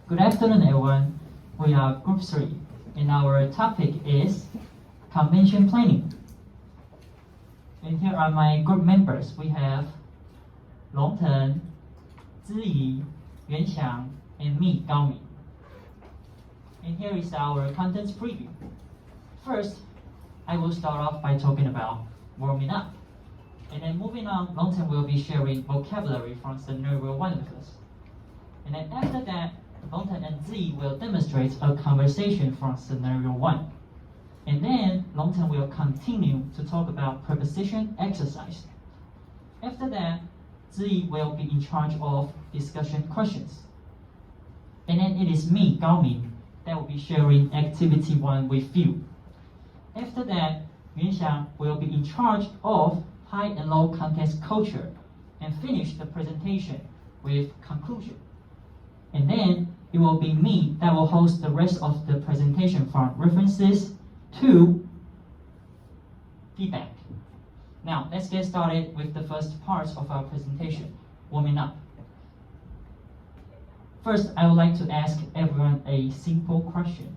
Good afternoon, everyone. We are Group 3, and our topic is convention planning. And here are my group members. We have Longten, Ziyi, Yuanxiang, and me, Gaomi. And here is our contents preview. First, I will start off by talking about warming up. And then moving on, Longten will be sharing vocabulary from scenario 1 with us. And then after that, Longten and Z will demonstrate a conversation from scenario 1. And then Longten will continue to talk about preposition exercise. After that, Z will be in charge of discussion questions. And then it is me, Gaomi, that will be sharing activity 1 with you. After that, Yuanxiang will be in charge of high and low context culture and finish the presentation with conclusion. And then it will be me that will host the rest of the presentation from references to feedback. Now, let's get started with the first part of our presentation, warming up. First, I would like to ask everyone a simple question.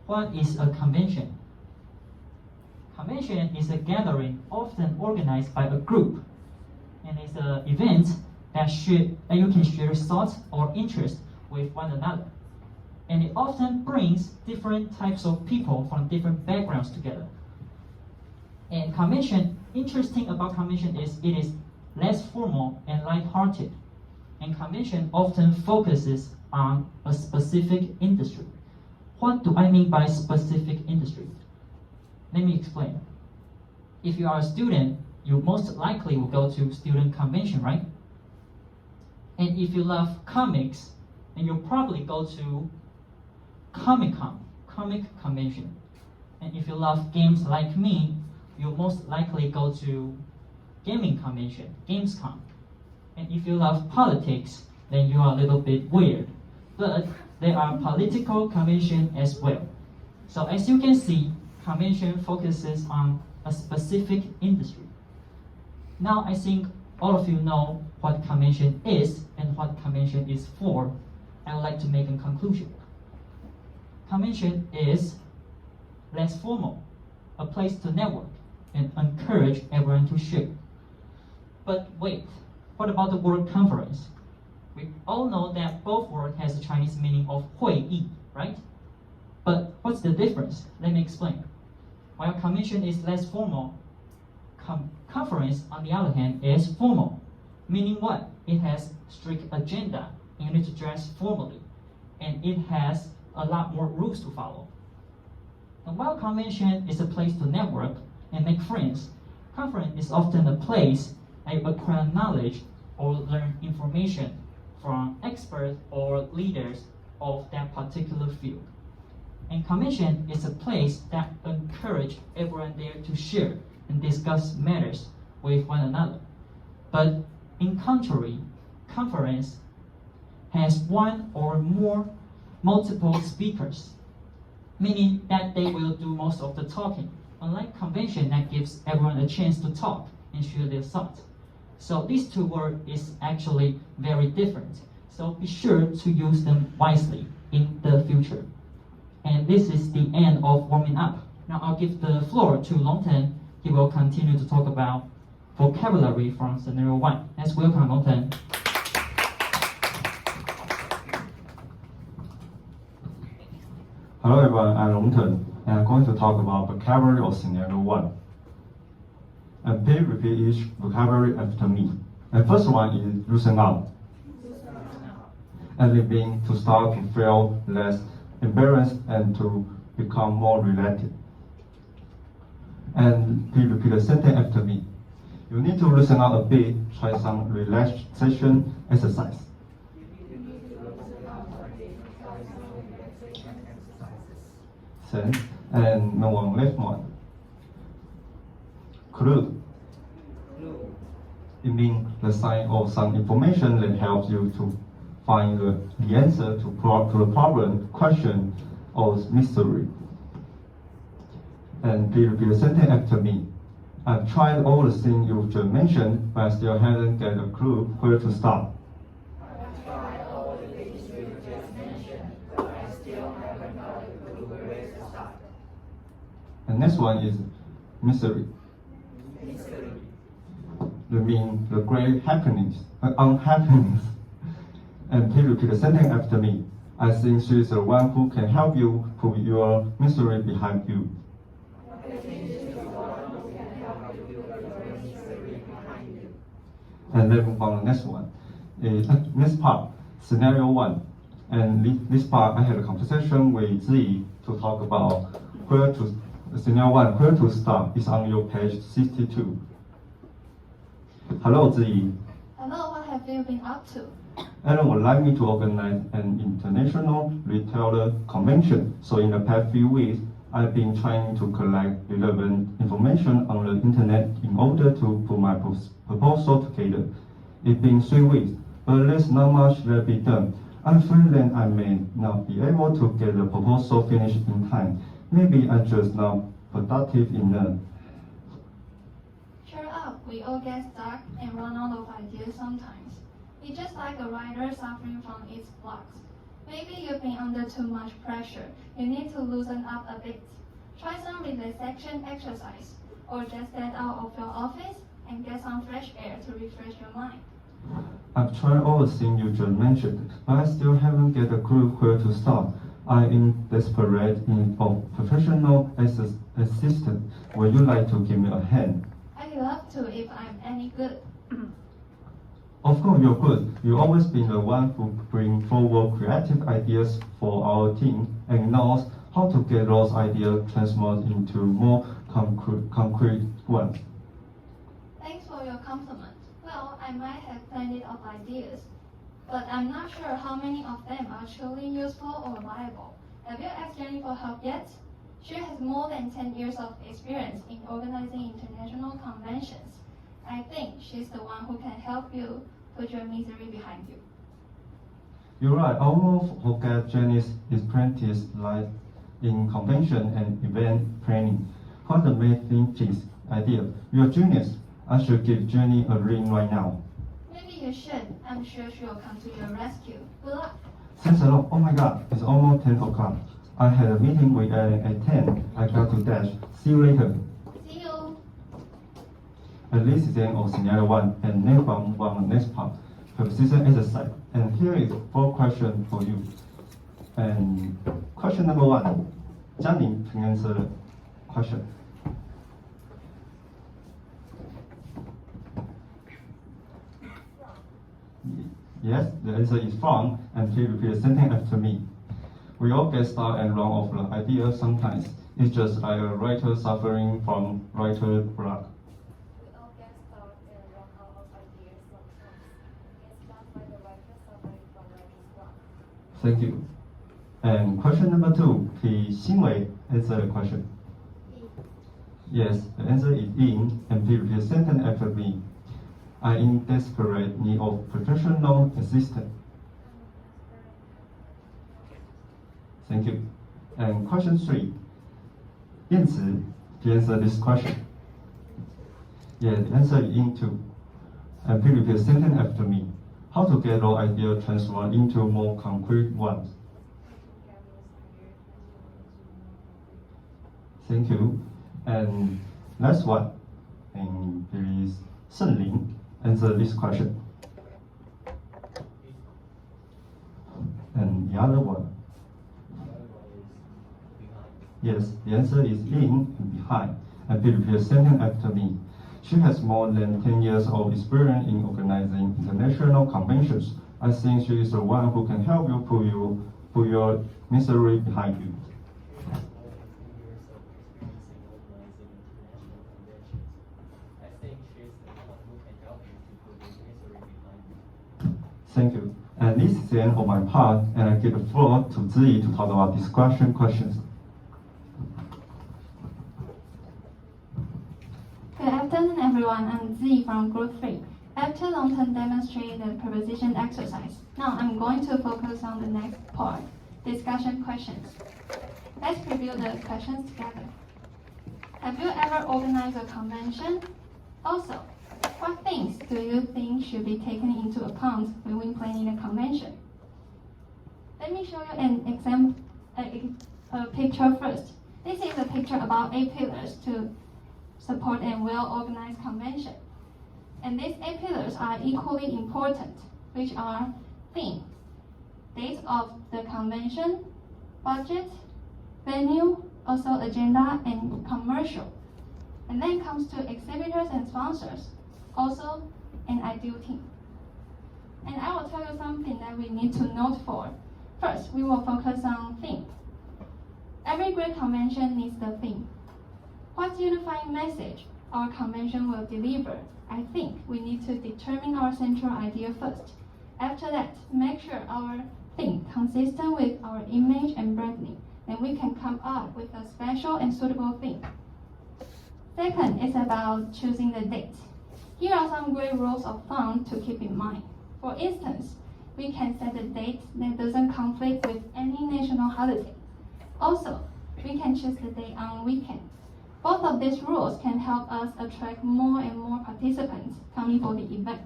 What is a convention? Convention is a gathering often organized by a group, and it's an event that you can share thoughts or interests with one another. And it often brings different types of people from different backgrounds together. And convention, interesting about convention is it is less formal and lighthearted. And convention often focuses on a specific industry. What do I mean by specific industry? Let me explain. If you are a student, you most likely will go to student convention, right? And if you love comics, then you'll probably go to Comic-Con, comic convention. And if you love games like me, you'll most likely go to gaming convention, Gamescom. And if you love politics, then you are a little bit weird. But there are political convention as well. So as you can see, convention focuses on a specific industry. Now I think all of you know what convention is and what convention is for. I would like to make a conclusion. Convention is less formal, a place to network and encourage everyone to share. But wait, what about the word conference? We all know that both words has a Chinese meaning of 会议, right? But what's the difference? Let me explain. While convention is less formal, conference, on the other hand, is formal. Meaning what? It has strict agenda, and you need to dress formally. And it has a lot more rules to follow. And while convention is a place to network and make friends, conference is often a place I acquire knowledge or learn information from experts or leaders of that particular field. And convention is a place that encourages everyone there to share and discuss matters with one another. But in contrary, conference has one or more multiple speakers, meaning that they will do most of the talking, unlike convention that gives everyone a chance to talk and share their thoughts. So these two words is actually very different. So be sure to use them wisely in the future. And this is the end of warming up. Now I'll give the floor to Longten. He will continue to talk about vocabulary from scenario 1. Let's welcome Longten. Hello everyone, I'm Longten, and I'm going to talk about vocabulary of scenario 1. And please repeat each vocabulary after me. And first one is loosen up. And it means to start to feel less embarrassed and to become more related. And please repeat the sentence after me. You need to loosen up a bit, try some relaxation exercise. And no one left one. Clue. It means the sign of some information that helps you to find the answer to the problem, question, or mystery. And please repeat the sentence after me. I've tried all the things you've just mentioned, but I still haven't got a clue where to start. I've tried all the things next one is misery. That means the great happiness, unhappiness. And please repeat the sentence after me. I think she is the one who can help you put your misery behind you. And then move on to the next one. Next part, scenario 1. And this part, I had a conversation with Ziyi to talk about scenario 1, where to start is on your page 62. Hello, Ziyi. Hello, what have you been up to? Alan would like me to organize an international retailer convention. So in the past few weeks, I've been trying to collect relevant information on the internet in order to put my proposal together. It's been 3 weeks, but there's not much that be done. I'm afraid that I may not be able to get the proposal finished in time. Maybe I'm just not productive enough. Cheer up, we all get stuck and run out of ideas sometimes. It's just like a writer suffering from its blocks. Maybe you've been under too much pressure. You need to loosen up a bit. Try some relaxation exercise, or just get out of your office and get some fresh air to refresh your mind. I've tried all the things you just mentioned, but I still haven't get a clue where to start. I'm in desperate need of professional assistance. Would you like to give me a hand? I'd love to if I'm any good. Of course, you're good. You've always been the one who brings forward creative ideas for our team and knows how to get those ideas transformed into more concrete ones. Thanks for your compliment. Well, I might have plenty of ideas, but I'm not sure how many of them are truly useful or viable. Have you asked Jenny for help yet? She has more than 10 years of experience in organizing international conventions. I think she's the one who can help you put your misery behind you. You're right. I almost forget Jenny's apprentice life in convention and event planning. What an amazing idea. You're a genius. I should give Jenny a ring right now. Maybe you should. I'm sure she'll come to your rescue. Good luck. Thanks a lot. Oh my God, it's almost 10 o'clock. I had a meeting with Ellen at 10. I got to dash. See you later. See you. And this is the end of scenario 1, and next one move on the next part. Preposition exercise. And here is 4 questions for you. And question number 1, Johnny can answer the question. Yes, the answer is from, and please repeat the sentence after me. We all get stuck and run off the idea sometimes. It's just like a writer suffering from writer block. We all get stuck and run out of ideas sometimes. It's just like a writer suffering from writer's block. Thank you. And question number 2, please Xinwei answer the question. Yes, the answer is in, and please repeat the sentence after me. I'm in desperate need of professional assistance. Thank you. And question 3, Yanzi, please answer this question. Yeah, the answer is in too. And please repeat the sentence after me. How to get our idea transformed into more concrete ones. Thank you. And last one, and there is Shenling answer this question. And the other one. Yes, the answer is in and behind. And please repeat the sentence after me. She has more than 10 years of experience in organizing international conventions. I think she is the one who can help you put your misery behind you. Thank you. And this is the end of my part, and I give the floor to Ziyi to talk about discussion questions. Good afternoon, everyone. I'm Ziyi from Group 3. After long-term demonstrated the preposition exercise, now I'm going to focus on the next part, discussion questions. Let's review the questions together. Have you ever organized a convention? Also, what things do you think should be taken into account when planning a convention? Let me show you an example, a picture first. This is a picture about 8 pillars to support a well-organized convention. And these 8 pillars are equally important, which are theme, date of the convention, budget, venue, also agenda and commercial. And then comes to exhibitors and sponsors, also an ideal team. And I will tell you something that we need to note for. First, we will focus on theme. Every great convention needs the theme. What unifying message our convention will deliver? I think we need to determine our central idea first. After that, make sure our theme consistent with our image and branding. Then we can come up with a special and suitable theme. Second is about choosing the date. Here are some great rules of thumb to keep in mind. For instance, we can set a date that doesn't conflict with any national holiday. Also, we can choose the day on weekend. Both of these rules can help us attract more and more participants coming for the event.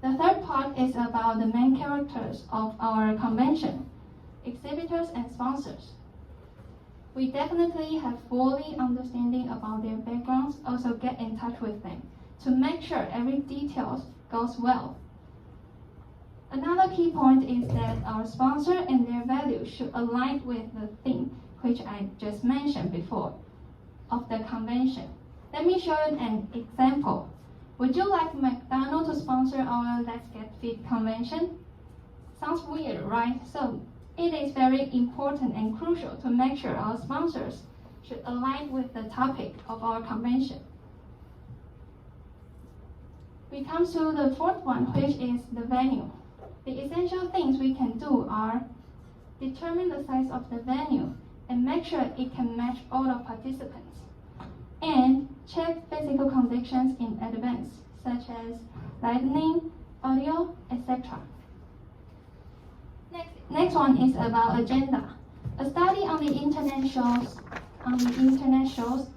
The third part is about the main characters of our convention, exhibitors and sponsors. We definitely have fully understanding about their backgrounds, also get in touch with them to make sure every detail goes well. Another key point is that our sponsor and their values should align with the theme, which I just mentioned before, of the convention. Let me show you an example. Would you like McDonald's to sponsor our Let's Get Fit convention? Sounds weird, right? So it is very important and crucial to make sure our sponsors should align with the topic of our convention. We come to the fourth one, which is the venue. The essential things we can do are determine the size of the venue and make sure it can match all the participants. And check physical conditions in advance, such as lighting, audio, etc. Next one is about agenda. A study on the internet shows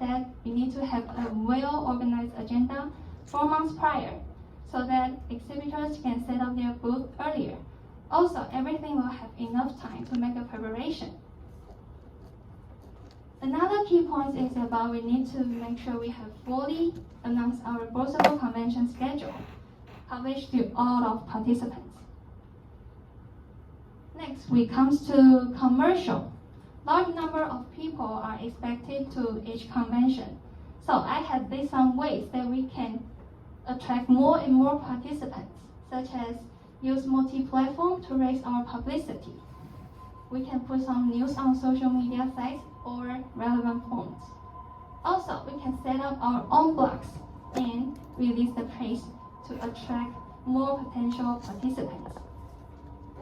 that we need to have a well-organized agenda 4 months prior, so that exhibitors can set up their booth earlier. Also, everything will have enough time to make a preparation. Another key point is about we need to make sure we have fully announced our possible convention schedule, published to all of participants. Next, we comes to commercial. Large number of people are expected to each convention. So I have listed some ways that we can attract more and more participants, such as use multi-platform to raise our publicity. We can put some news on social media sites or relevant forms. Also, we can set up our own blogs and release the page to attract more potential participants.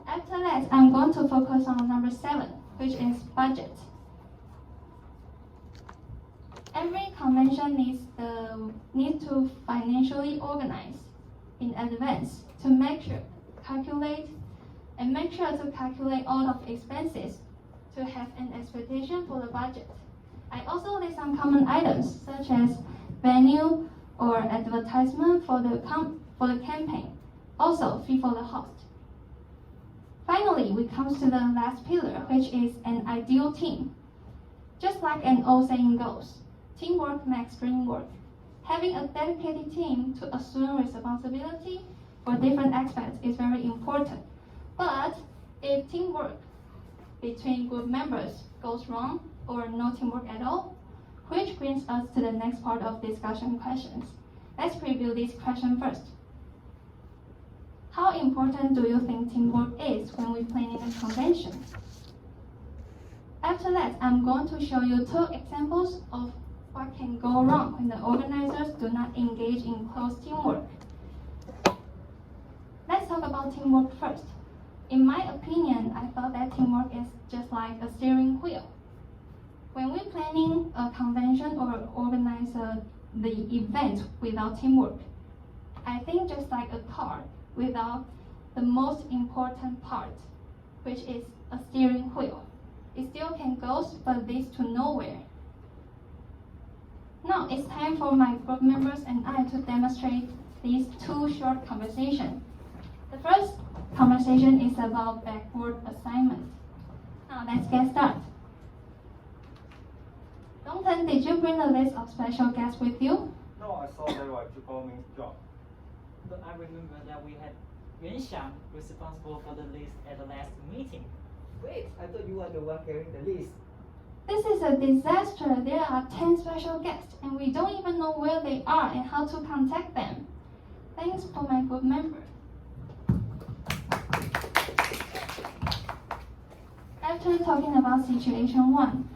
After that, I'm going to focus on number 7, which is budget. Every convention needs to financially organize in advance to make sure to calculate all of expenses to have an expectation for the budget. I also list some common items such as venue or advertisement for the campaign, also fee for the host. Finally, we come to the last pillar, which is an ideal team. Just like an old saying goes, teamwork makes dream work. Having a dedicated team to assume responsibility for different aspects is very important. But if teamwork between group members goes wrong or no teamwork at all, which brings us to the next part of discussion questions. Let's preview this question first. How important do you think teamwork is when we're planning a convention? After that, I'm going to show you 2 examples of what can go wrong when the organizers do not engage in close teamwork. Let's talk about teamwork first. In my opinion, I thought that teamwork is just like a steering wheel. When we're planning a convention or organize the event without teamwork, I think just like a car without the most important part, which is a steering wheel. It still can go, but leads to nowhere. Now it's time for my group members and I to demonstrate these 2 short conversations. The first conversation is about backward assignment. Now let's get started. Dongten, did you bring a list of special guests with you? No, I saw they were performing job. But I remember that we had Yuan Xiang responsible for the list at the last meeting. Wait, I thought you were the one carrying the list. This is a disaster. There are 10 special guests, and we don't even know where they are and how to contact them. Thanks for my group member. After talking about situation 1,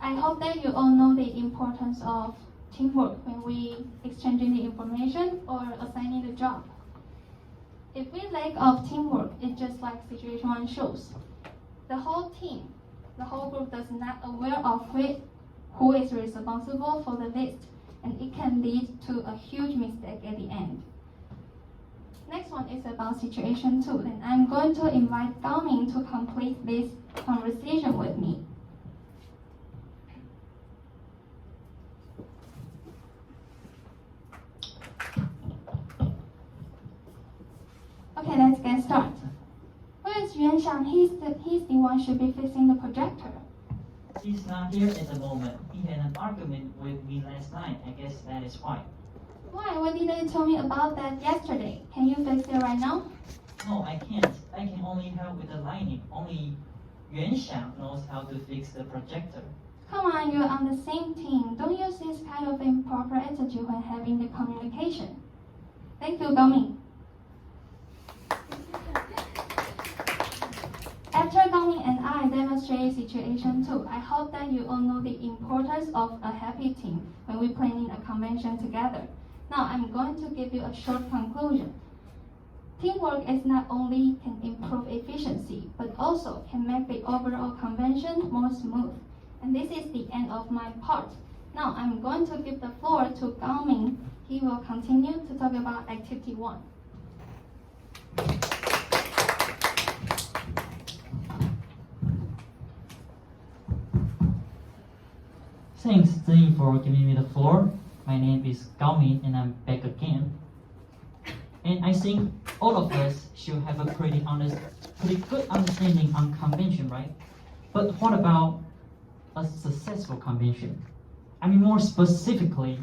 I hope that you all know the importance of teamwork when we exchanging the information or assigning the job. If we lack of teamwork, it's just like situation 1 shows. The whole team, the whole group does not aware of who is responsible for the list, and it can lead to a huge mistake at the end. Next one is about situation 2, and I'm going to invite Gao Ming to complete this conversation with me. Okay, let's get started. Where is Yuan Xiang? He's the one should be fixing the projector. He's not here at the moment. He had an argument with me last night. I guess that is why. Why? Why didn't you tell me about that yesterday? Can you fix it right now? No, I can't. I can only help with the lighting. Only Yuan Xiang knows how to fix the projector. Come on, you're on the same team. Don't use this kind of improper attitude when having the communication. Thank you, Gao Ming. After Gao Ming and I demonstrate situation 2, I hope that you all know the importance of a happy team when we're planning a convention together. Now I'm going to give you a short conclusion. Teamwork is not only can improve efficiency, but also can make the overall convention more smooth. And this is the end of my part. Now I'm going to give the floor to Gao Ming. He will continue to talk about activity 1. Thanks, Ziyi, for giving me the floor. My name is Gao Ming, and I'm back again. And I think all of us should have a pretty good understanding on convention, right? But what about a successful convention? I mean, more specifically,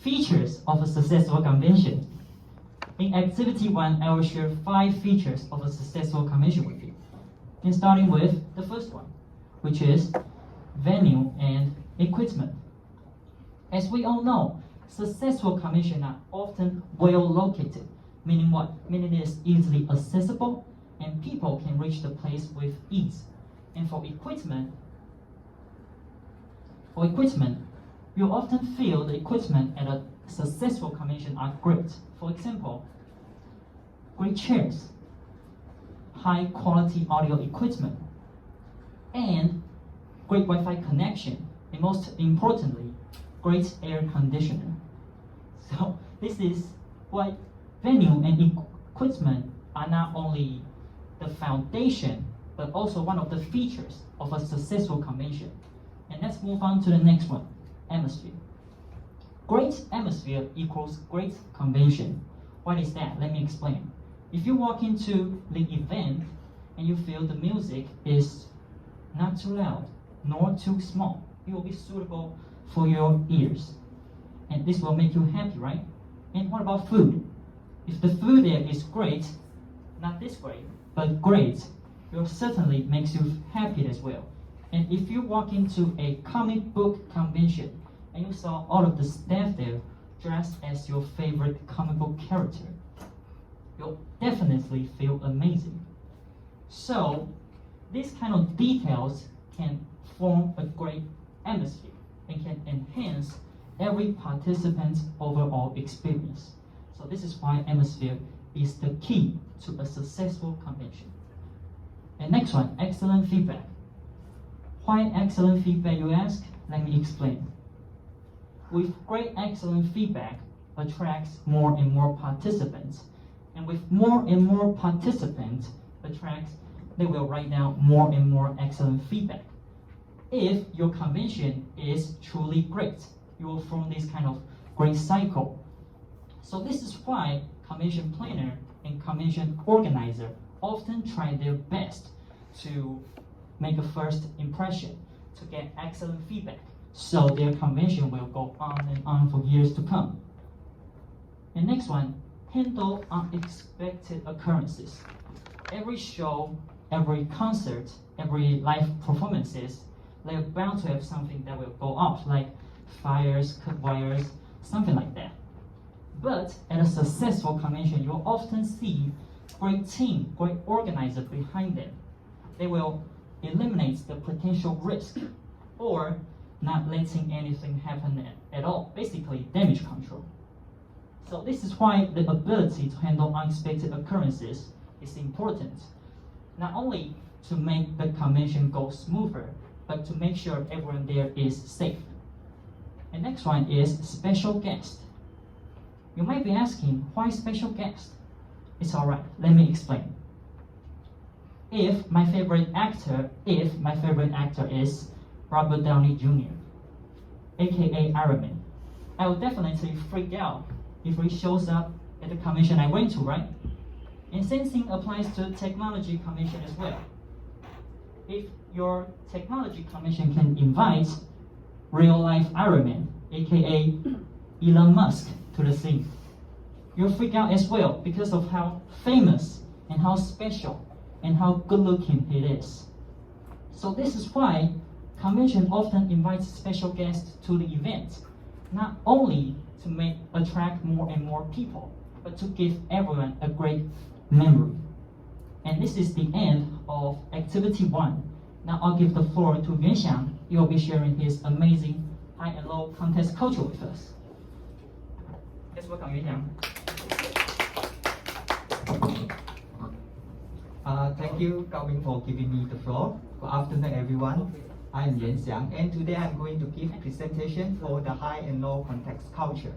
features of a successful convention. In activity 1, I will share 5 features of a successful convention with you. And starting with the first one, which is venue and equipment. As we all know, successful conventions are often well located, meaning what? Meaning it is easily accessible and people can reach the place with ease. And for equipment, you often feel the equipment at a successful convention are great. For example, great chairs, high quality audio equipment, and great Wi-Fi connection, and most importantly, great air conditioner. So this is why venue and equipment are not only the foundation, but also one of the features of a successful convention. And let's move on to the next one, atmosphere. Great atmosphere equals great convention. What is that? Let me explain. If you walk into the event and you feel the music is not too loud, nor too small, it will be suitable for your ears. And this will make you happy, right? And what about food? If the food there is great, not this great, but great, it will certainly makes you happy as well. And if you walk into a comic book convention and you saw all of the staff there dressed as your favorite comic book character, you'll definitely feel amazing. So, these kind of details can form a great atmosphere and can enhance every participant's overall experience. So this is why atmosphere is the key to a successful convention. And next one, excellent feedback. Why excellent feedback, you ask? Let me explain. With great excellent feedback attracts more and more participants. And with more and more participants attracts, they will write down more and more excellent feedback. If your convention is truly great, you will form this kind of great cycle. So this is why convention planner and convention organizer often try their best to make a first impression, to get excellent feedback, so their convention will go on and on for years to come. And next one, handle unexpected occurrences. Every show, every concert, every live performances, they're bound to have something that will go off, like fires, cut wires, something like that. But at a successful convention, you'll often see great team, great organizer behind them. They will eliminate the potential risk or not letting anything happen at all, basically damage control. So this is why the ability to handle unexpected occurrences is important, not only to make the convention go smoother, but to make sure everyone there is safe. And next one is special guest. You might be asking, why special guest? It's alright, let me explain. If my favorite actor is Robert Downey Jr., aka Iron Man, I will definitely freak out if he shows up at the convention I went to, right? And same thing applies to technology convention as well. If your technology convention can invite real life Iron Man, aka Elon Musk, to the scene, you'll freak out as well because of how famous and how special and how good looking he is. So this is why convention often invites special guests to the event, not only to attract more and more people, but to give everyone a great memory. And this is the end of activity 1. Now I'll give the floor to Yuanxiang. He will be sharing his amazing high and low contest culture with us. Let's welcome Yuanxiang. Thank you, Gao-Ming, for giving me the floor. Good afternoon, everyone. I'm Liang Xiang, and today I'm going to give a presentation for the high and low context culture.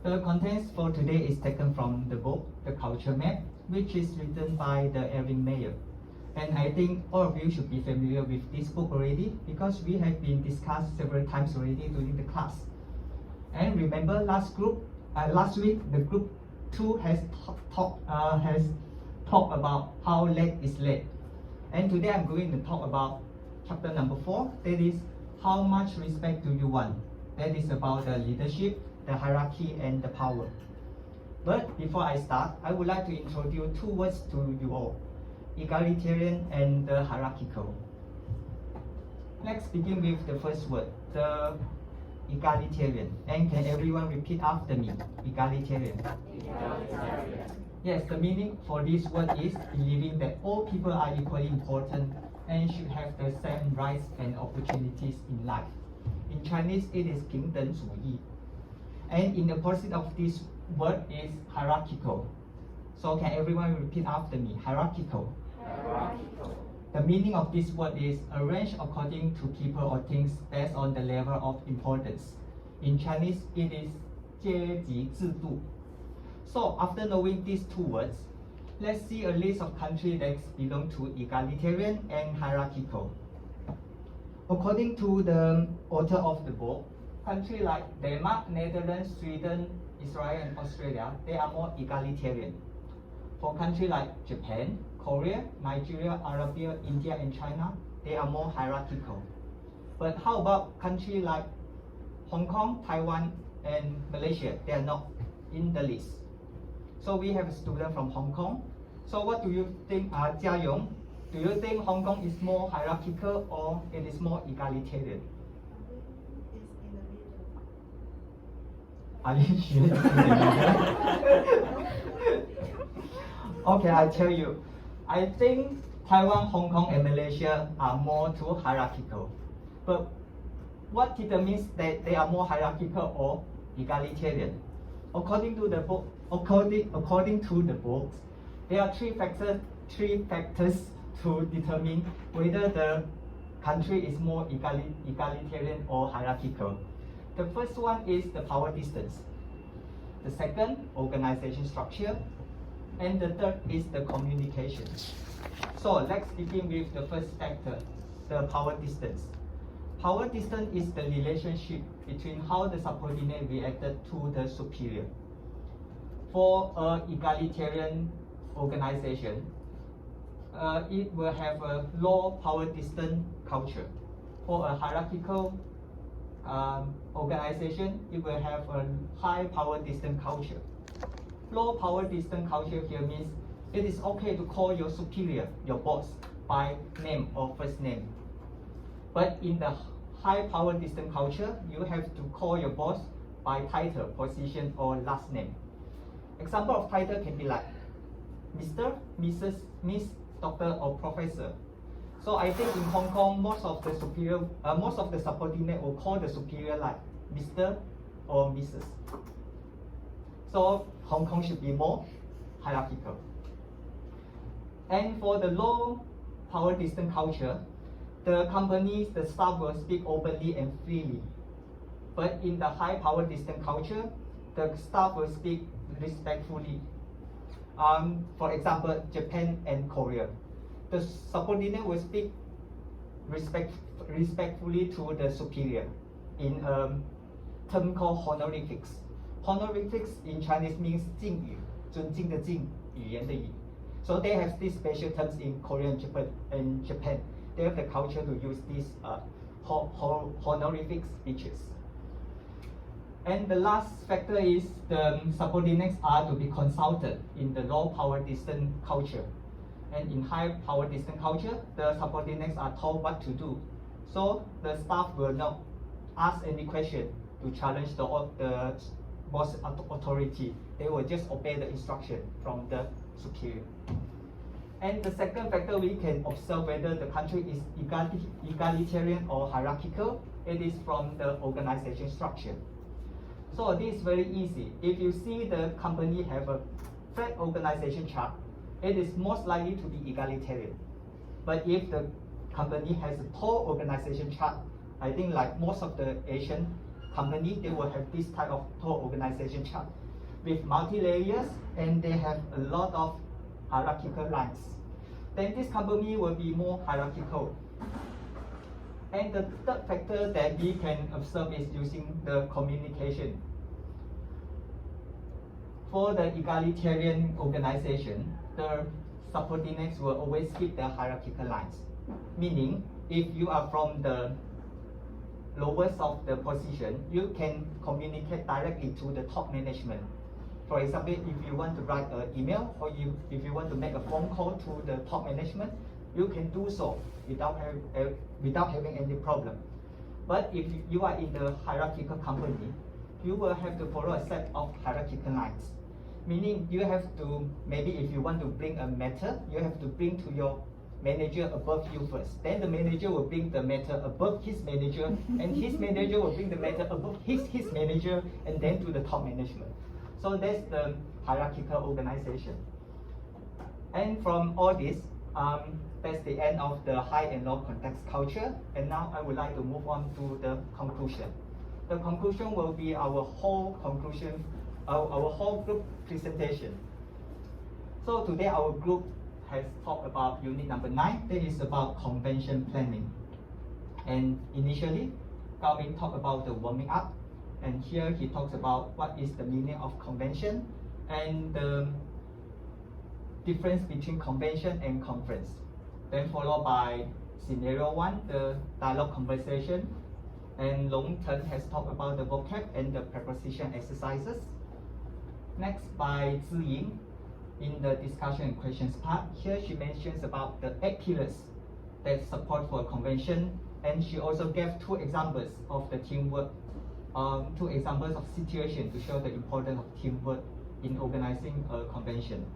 The contents for today is taken from the book, The Culture Map, which is written by the Erwin Mayer. And I think all of you should be familiar with this book already because we have been discussed several times already during the class. And remember last week, the Group 2 has talked about how led is led. And today I'm going to talk about chapter number 4, that is, how much respect do you want? That is about the leadership, the hierarchy, and the power. But before I start, I would like to introduce 2 words to you all, egalitarian and the hierarchical. Let's begin with the first word, the egalitarian. And can everyone repeat after me? Egalitarian. Egalitarian. Yes, the meaning for this word is believing that all people are equally important and should have the same rights and opportunities in life. In Chinese, it is 平等主义. And in the opposite of this word is hierarchical. So can everyone repeat after me? Hierarchical. Hierarchical. The meaning of this word is arranged according to people or things based on the level of importance. In Chinese, it is 阶级制度. So after knowing these 2 words, let's see a list of countries that belong to egalitarian and hierarchical. According to the author of the book, countries like Denmark, Netherlands, Sweden, Israel, and Australia, they are more egalitarian. For countries like Japan, Korea, Nigeria, Arabia, India, and China, they are more hierarchical. But how about countries like Hong Kong, Taiwan, and Malaysia? They are not in the list. So we have a student from Hong Kong. So what do you think, Jia Yong? Do you think Hong Kong is more hierarchical or it is more egalitarian? Are you sure it's in the middle? Okay, I tell you. I think Taiwan, Hong Kong, and Malaysia are more too hierarchical. But what determines that they are more hierarchical or egalitarian? According to the book, there are three factors to determine whether the country is more egalitarian or hierarchical. The first one is the power distance. The second, organization structure. And the third is the communication. So let's begin with the first factor, the power distance. Power distance is the relationship between how the subordinate reacted to the superior. For an egalitarian organization, it will have a low power distance culture. For a hierarchical organization, it will have a high power distance culture. Low power distance culture here means it is okay to call your superior, your boss, by name or first name. But in the high power distance culture, you have to call your boss by title, position, or last name. Example of title can be like Mr., Mrs., Miss, Doctor, or Professor. So I think in Hong Kong, most of the subordinate will call the superior like Mr. or Mrs. So Hong Kong should be more hierarchical. And for the low power distance culture, the companies, the staff will speak openly and freely. But in the high power distance culture, the staff will speak respectfully. For example, Japan and Korea. The subordinate will speak respectfully to the superior in a term called honorifics. Honorifics in Chinese means 敬语, 尊敬的敬, 语言的语. So they have these special terms in Korea and Japan. They have the culture to use these honorific speeches. And the last factor is the subordinates are to be consulted in the low power distance culture. And in high power distance culture, the subordinates are told what to do. So the staff will not ask any question to challenge the boss authority. They will just obey the instruction from the superior. And the second factor, we can observe whether the country is egalitarian or hierarchical. It is from the organization structure. So this is very easy. If you see the company have a flat organization chart, it is most likely to be egalitarian. But if the company has a tall organization chart, I think like most of the Asian companies, they will have this type of tall organization chart with multi-layers, and they have a lot of hierarchical lines. Then this company will be more hierarchical. And the third factor that we can observe is using the communication. For the egalitarian organization, the subordinates will always keep the hierarchical lines. Meaning, if you are from the lowest of the position, you can communicate directly to the top management. For example, if you want to write an email or if you want to make a phone call to the top management, you can do so without having any problem. But if you are in the hierarchical company, you will have to follow a set of hierarchical lines. Meaning you have to, maybe if you want to bring a matter, you have to bring to your manager above you first. Then the manager will bring the matter above his manager, and his manager will bring the matter above his manager, and then to the top management. So that's the hierarchical organization. And from all this, that's the end of the high and low context culture. And now I would like to move on to the conclusion. The conclusion will be our whole conclusion, our whole group presentation. So today our group has talked about unit number 9, that is about convention planning. And initially, Gao Ming talked about the warming up, and here he talks about what is the meaning of convention and the difference between convention and conference. Then followed by scenario 1, the dialogue conversation, and Long Ten has talked about the vocab and the preposition exercises. Next by Zi Ying, in the discussion and questions part, here she mentions about the 8 pillars that support for a convention, and she also gave 2 examples of the teamwork, 2 examples of situation to show the importance of teamwork in organizing a convention.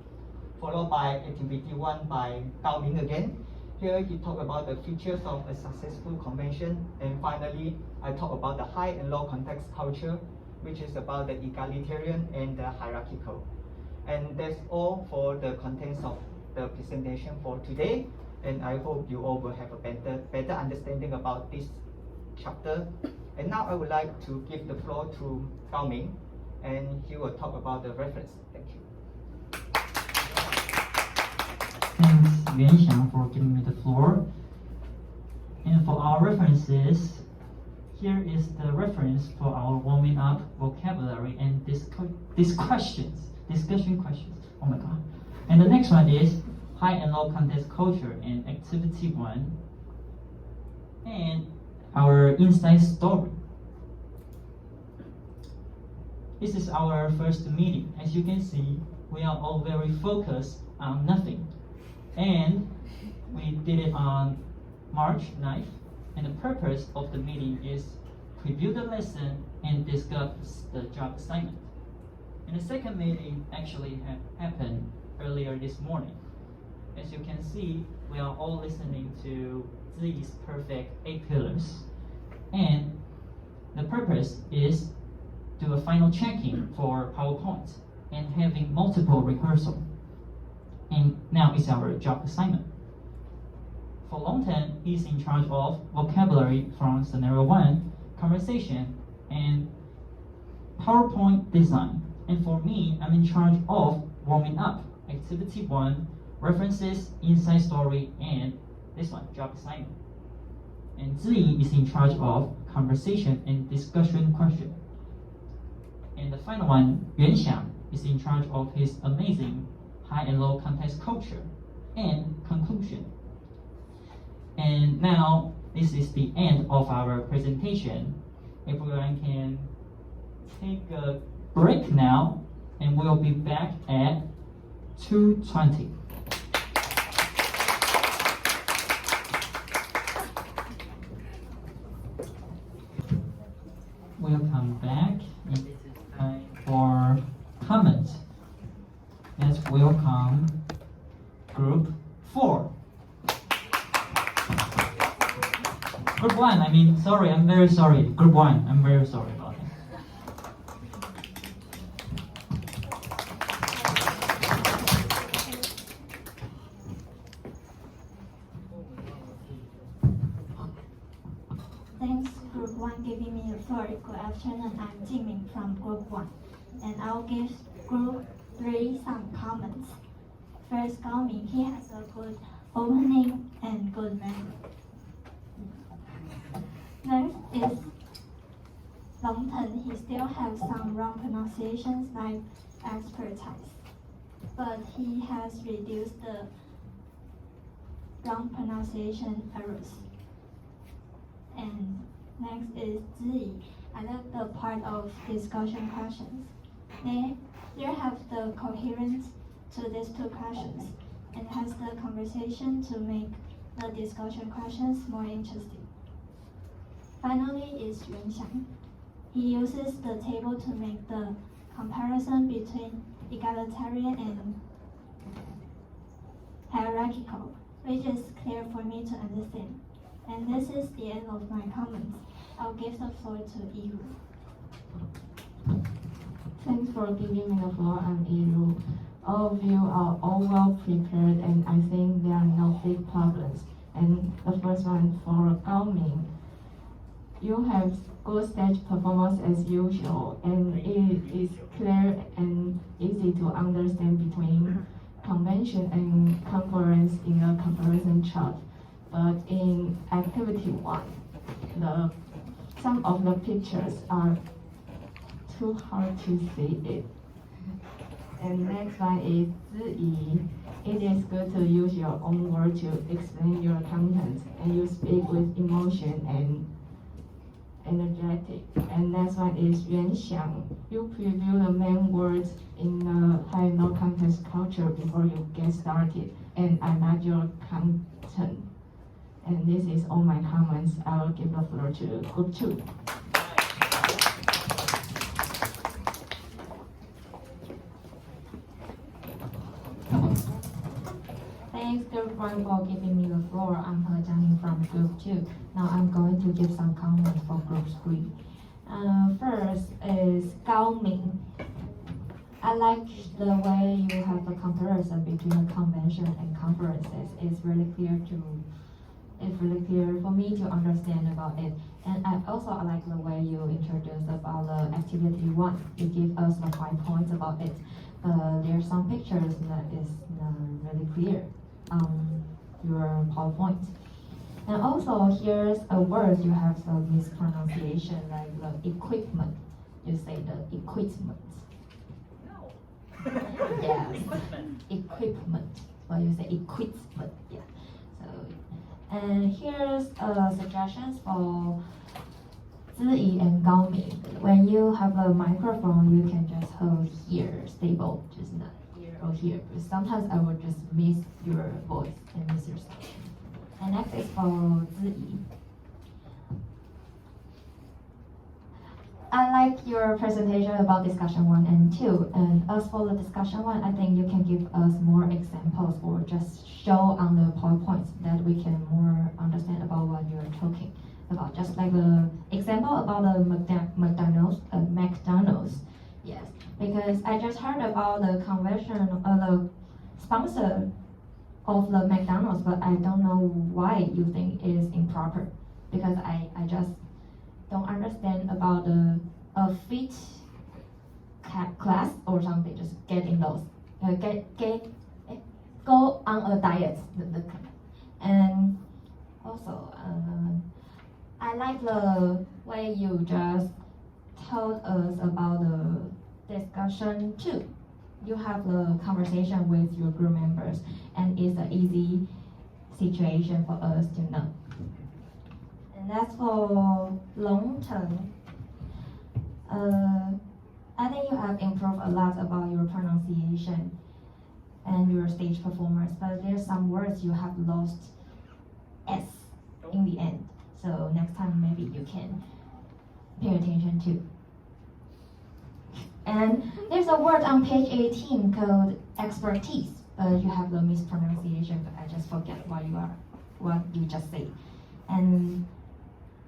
Followed by activity 1 by Gao Ming again. Here he talked about the features of a successful convention, and finally I talk about the high and low context culture, which is about the egalitarian and the hierarchical. And that's all for the contents of the presentation for today, and I hope you all will have a better understanding about this chapter. And now I would like to give the floor to Gao Ming, and he will talk about the reference. Thank you. Thanks, Liang Xiang, for giving me the floor. And for our references, here is the reference for our warming up vocabulary and discussion questions. Oh my god. And the next one is high and low context culture and activity 1. and our inside story. This is our first meeting. As you can see, we are all very focused on nothing. And we did it on March 9th, and the purpose of the meeting is preview the lesson and discuss the job assignment. And the second meeting actually happened earlier this morning. As you can see, we are all listening to these perfect 8 pillars. And the purpose is do a final checking for PowerPoint and having multiple rehearsal. And now it's our job assignment. For Longton, he's in charge of vocabulary from scenario 1, conversation, and PowerPoint design. And for me, I'm in charge of warming up, activity 1, references, inside story, and this one, job assignment. And Ziyi is in charge of conversation and discussion question. And the final one, Yuanxiang, is in charge of his amazing high and low context culture and conclusion. And now, this is the end of our presentation. Everyone can take a break now, and we'll be back at 2:20. Welcome back. And this is time for comments. Let's welcome Group 4. Group 1, I'm very sorry. Group 1, I'm very sorry about it. Thanks, Group 1, giving me the floor. Good afternoon, I'm Jiming from Group 1, and I'll give Group 3 some comments. First, Gaoming, he has a good opening and good memory. Next is Longton, he still has some wrong pronunciations like expertise, but he has reduced the wrong pronunciation errors. And next is Ziyi. I like the part of discussion questions. They have the coherence to these 2 questions and has the conversation to make the discussion questions more interesting. Finally is Yuanxiang. He uses the table to make the comparison between egalitarian and hierarchical, which is clear for me to understand. And this is the end of my comments. I'll give the floor to Yiru. Thanks for giving me the floor. I'm Yiru. All of you are all well prepared, and I think there are no big problems. And the first one for Gaoming, you have good stage performance as usual, and it is clear and easy to understand between convention and conference in a comparison chart. But in activity 1, some of the pictures are too hard to see it. And next one is Ziyi. It is good to use your own word to explain your content, and you speak with emotion and energetic. And next one is Yuanxiang. You preview the main words in the high and low context culture before you get started, and I like your content. And this is all my comments. I will give the floor to Group 2. Thanks, Group 1, for giving me the floor. I'm He Jiangning from Group 2. Now I'm going to give some comments for Group 3. First is Gaoming. I like the way you have the comparison between the convention and conferences. It's really clear for me to understand about it. And I like the way you introduced about the activity 1. You give us the 5 points about it. There's some pictures that is really clear on your PowerPoint. And also here's a word you have some mispronunciation, like the equipment. You say the equipment. No. Yes. Equipment. Well, you say equipment. Yeah. So, And here's suggestions for Ziyi and Gaoming. When you have a microphone, you can just hold here, stable, just not here or here. But sometimes I would just miss your voice and miss your sound. And next is for Ziyi. I like your presentation about discussion 1 and 2. And as for the discussion 1, I think you can give us more examples or just show on the PowerPoint that we can more understand about what you're talking about. Just like the example about the McDonald's. Yes, because I just heard about the conversion of the sponsor of the McDonald's, but I don't know why you think it is improper. Because I just don't understand about a fit class or something. Just get in those, go on a diet. And also, I like the way you just told us about the discussion 2. You have the conversation with your group members, and it's an easy situation for us to know. And that's for long term. I think you have improved a lot about your pronunciation and your stage performance, but there's some words you have lost S in the end. So next time maybe you can pay attention to. And there's a word on page 18 called expertise, but you have the mispronunciation, but I just forget what you just said. And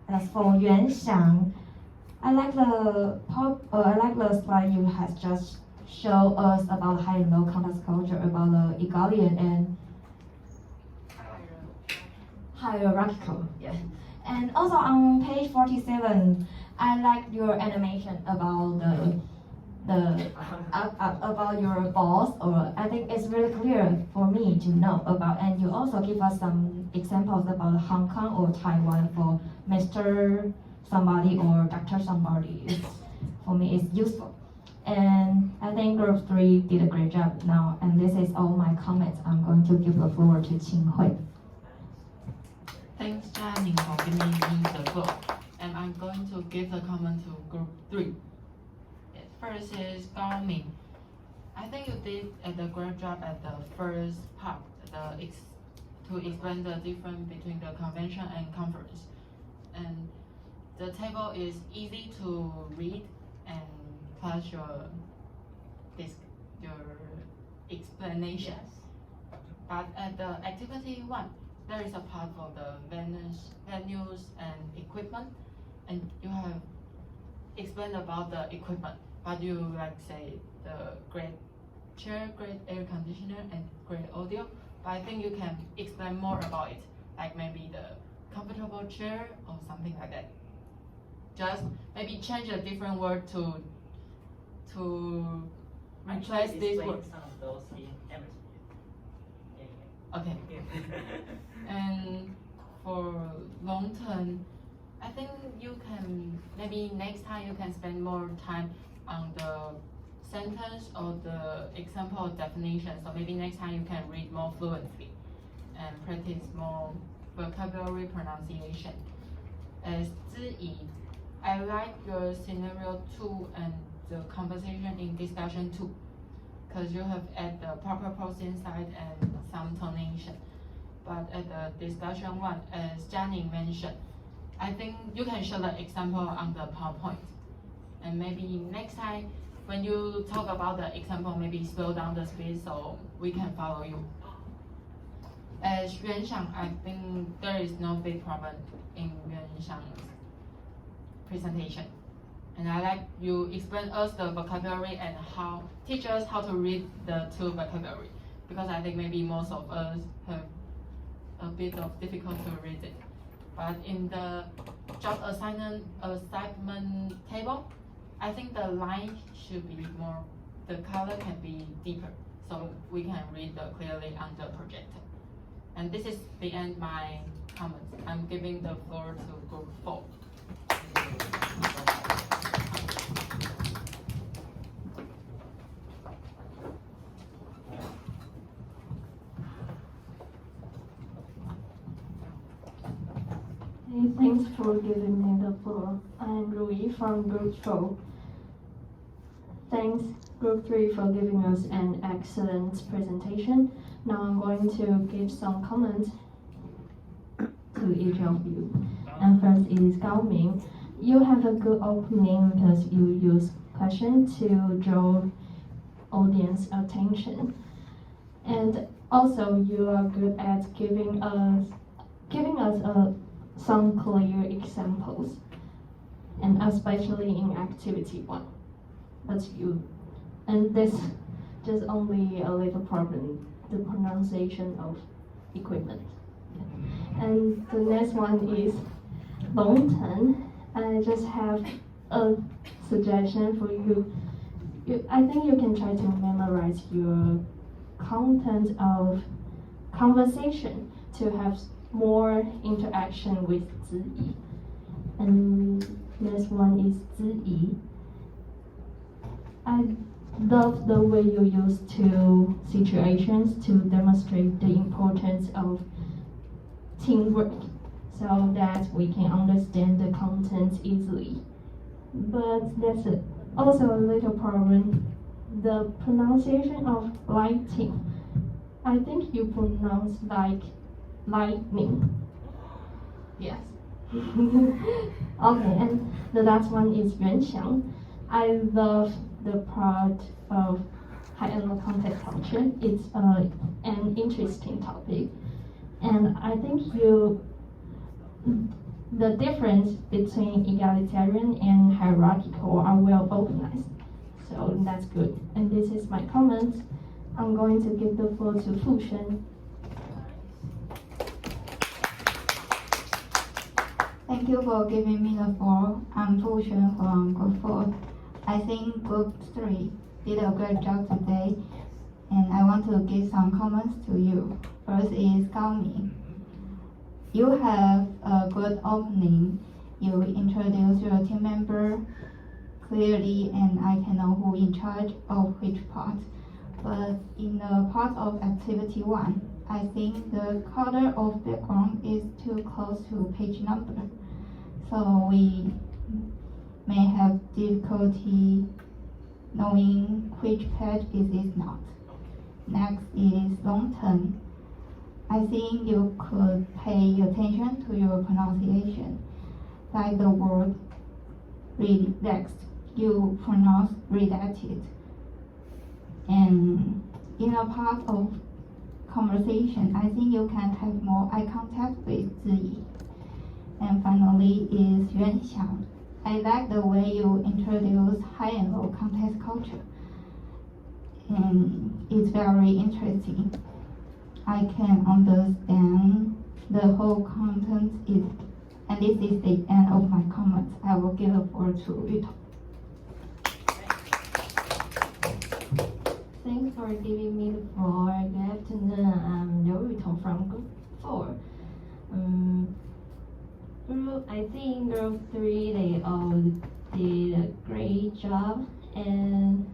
as for Yuan Xiang, I like the slide you has just show us about high and low context culture, about the egalitarian and hierarchical. Yeah. And also on page 47, I like your animation about about your boss, or I think it's really clear for me to know about. And you also give us some examples about Hong Kong or Taiwan for Mr. somebody or Dr. somebody. For me, it's useful. And I think Group 3 did a great job now. And this is all my comments. I'm going to give the floor to Qing Hui. Thanks, Jianing, for giving me the floor. And I'm going to give the comment to Group 3. Yes, first is Gaoming. I think you did a great job at the first part, to explain the difference between the convention and conference. And the table is easy to read, and plus your explanation. Yes. But at the activity 1, there is a part for the venues and equipment, and you have explained about the equipment, but you like say the great chair, great air conditioner, and great audio. But I think you can explain more about it, like maybe the comfortable chair or something like that. Just maybe change a different word to replace this word. Some of those in MS. Okay. And for long term, I think you can, maybe next time you can spend more time on the sentence or the example definition. So maybe next time you can read more fluently and practice more vocabulary pronunciation. As Ziyi, I like your scenario 2 and the conversation in discussion 2, because you have add the proper pause inside and some tonation. But at the discussion 1, as Jianing mentioned, I think you can show the example on the PowerPoint. And maybe next time when you talk about the example, maybe slow down the speed so we can follow you. As Yuan Xiang, I think there is no big problem in Yuan Xiang's presentation. And I like you explain us the vocabulary and teach us how to read the 2 vocabulary, because I think maybe most of us have a bit of difficulty to read it. But in the job assignment table, I think the line should be more, the color can be deeper, so we can read clearly on the projector. And this is the end of my comments. I'm giving the floor to Group 4. Thanks for giving me the floor. I'm Rui from Group 4. Thanks, Group 3, for giving us an excellent presentation. Now I'm going to give some comments to each of you. And first is Gao Ming. You have a good opening because you use question to draw audience attention. And also you are good at giving us some clear examples, and especially in activity 1. That's you. And there's just only a little problem, the pronunciation of equipment. And the next one is long-term. I just have a suggestion for you. I think you can try to memorize your content of conversation to have more interaction with Ziyi. And next one is Ziyi. I love the way you use two situations to demonstrate the importance of teamwork so that we can understand the content easily. But there's also a little problem, the pronunciation of lighting. I think you pronounce like lightning. Yes. Okay, and the last one is Yuanxiang. I love the part of high-end content culture. It's an interesting topic. And I think the difference between egalitarian and hierarchical are well organized. So that's good. And this is my comment. I'm going to give the floor to Fu Shen. Thank you for giving me the floor. I'm Fu Shen from Group 4. I think Group 3 did a great job today, and I want to give some comments to you. First is Gao Ming. You have a good opening. You introduce your team member clearly, and I can know who in charge of which part. But in the part of activity 1, I think the color of background is too close to page number. So we may have difficulty knowing which page it is not. Next is long term. I think you could pay attention to your pronunciation. Like the word relaxed, you pronounce redacted. And in a part of conversation, I think you can have more eye contact with Ziyi. And finally is Yuanxiang. I like the way you introduce high and low context culture. And it's very interesting. I can understand the whole content is, and this is the end of my comments. I will give the floor to Yuto. Thanks for giving me the floor. Good afternoon. I'm Liu Yutong from Group 4. I think Group 3, they all did a great job, and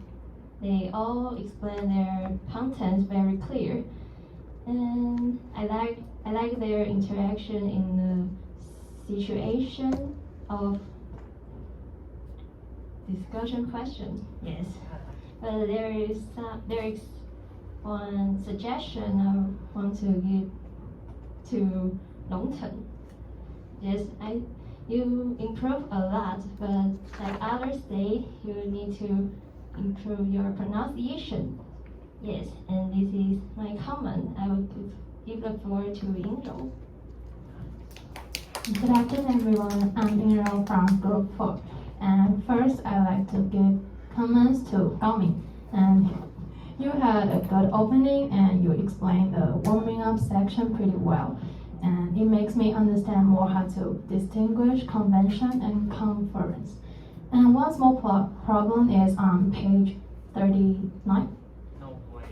they all explain their content very clear. And I like their interaction in the situation of discussion question. Yes, but there is one suggestion I want to give to long term. Yes, you improve a lot, but like others say, you need to improve your pronunciation. Yes, and this is my comment. I will give the floor to Yingzhou. Good afternoon, everyone. I'm Yingzhou from Group 4. And first, I'd like to give comments to Gao Ming. And you had a good opening, and you explained the warming up section pretty well. And it makes me understand more how to distinguish convention and conference. And one small problem is on page 39. No way.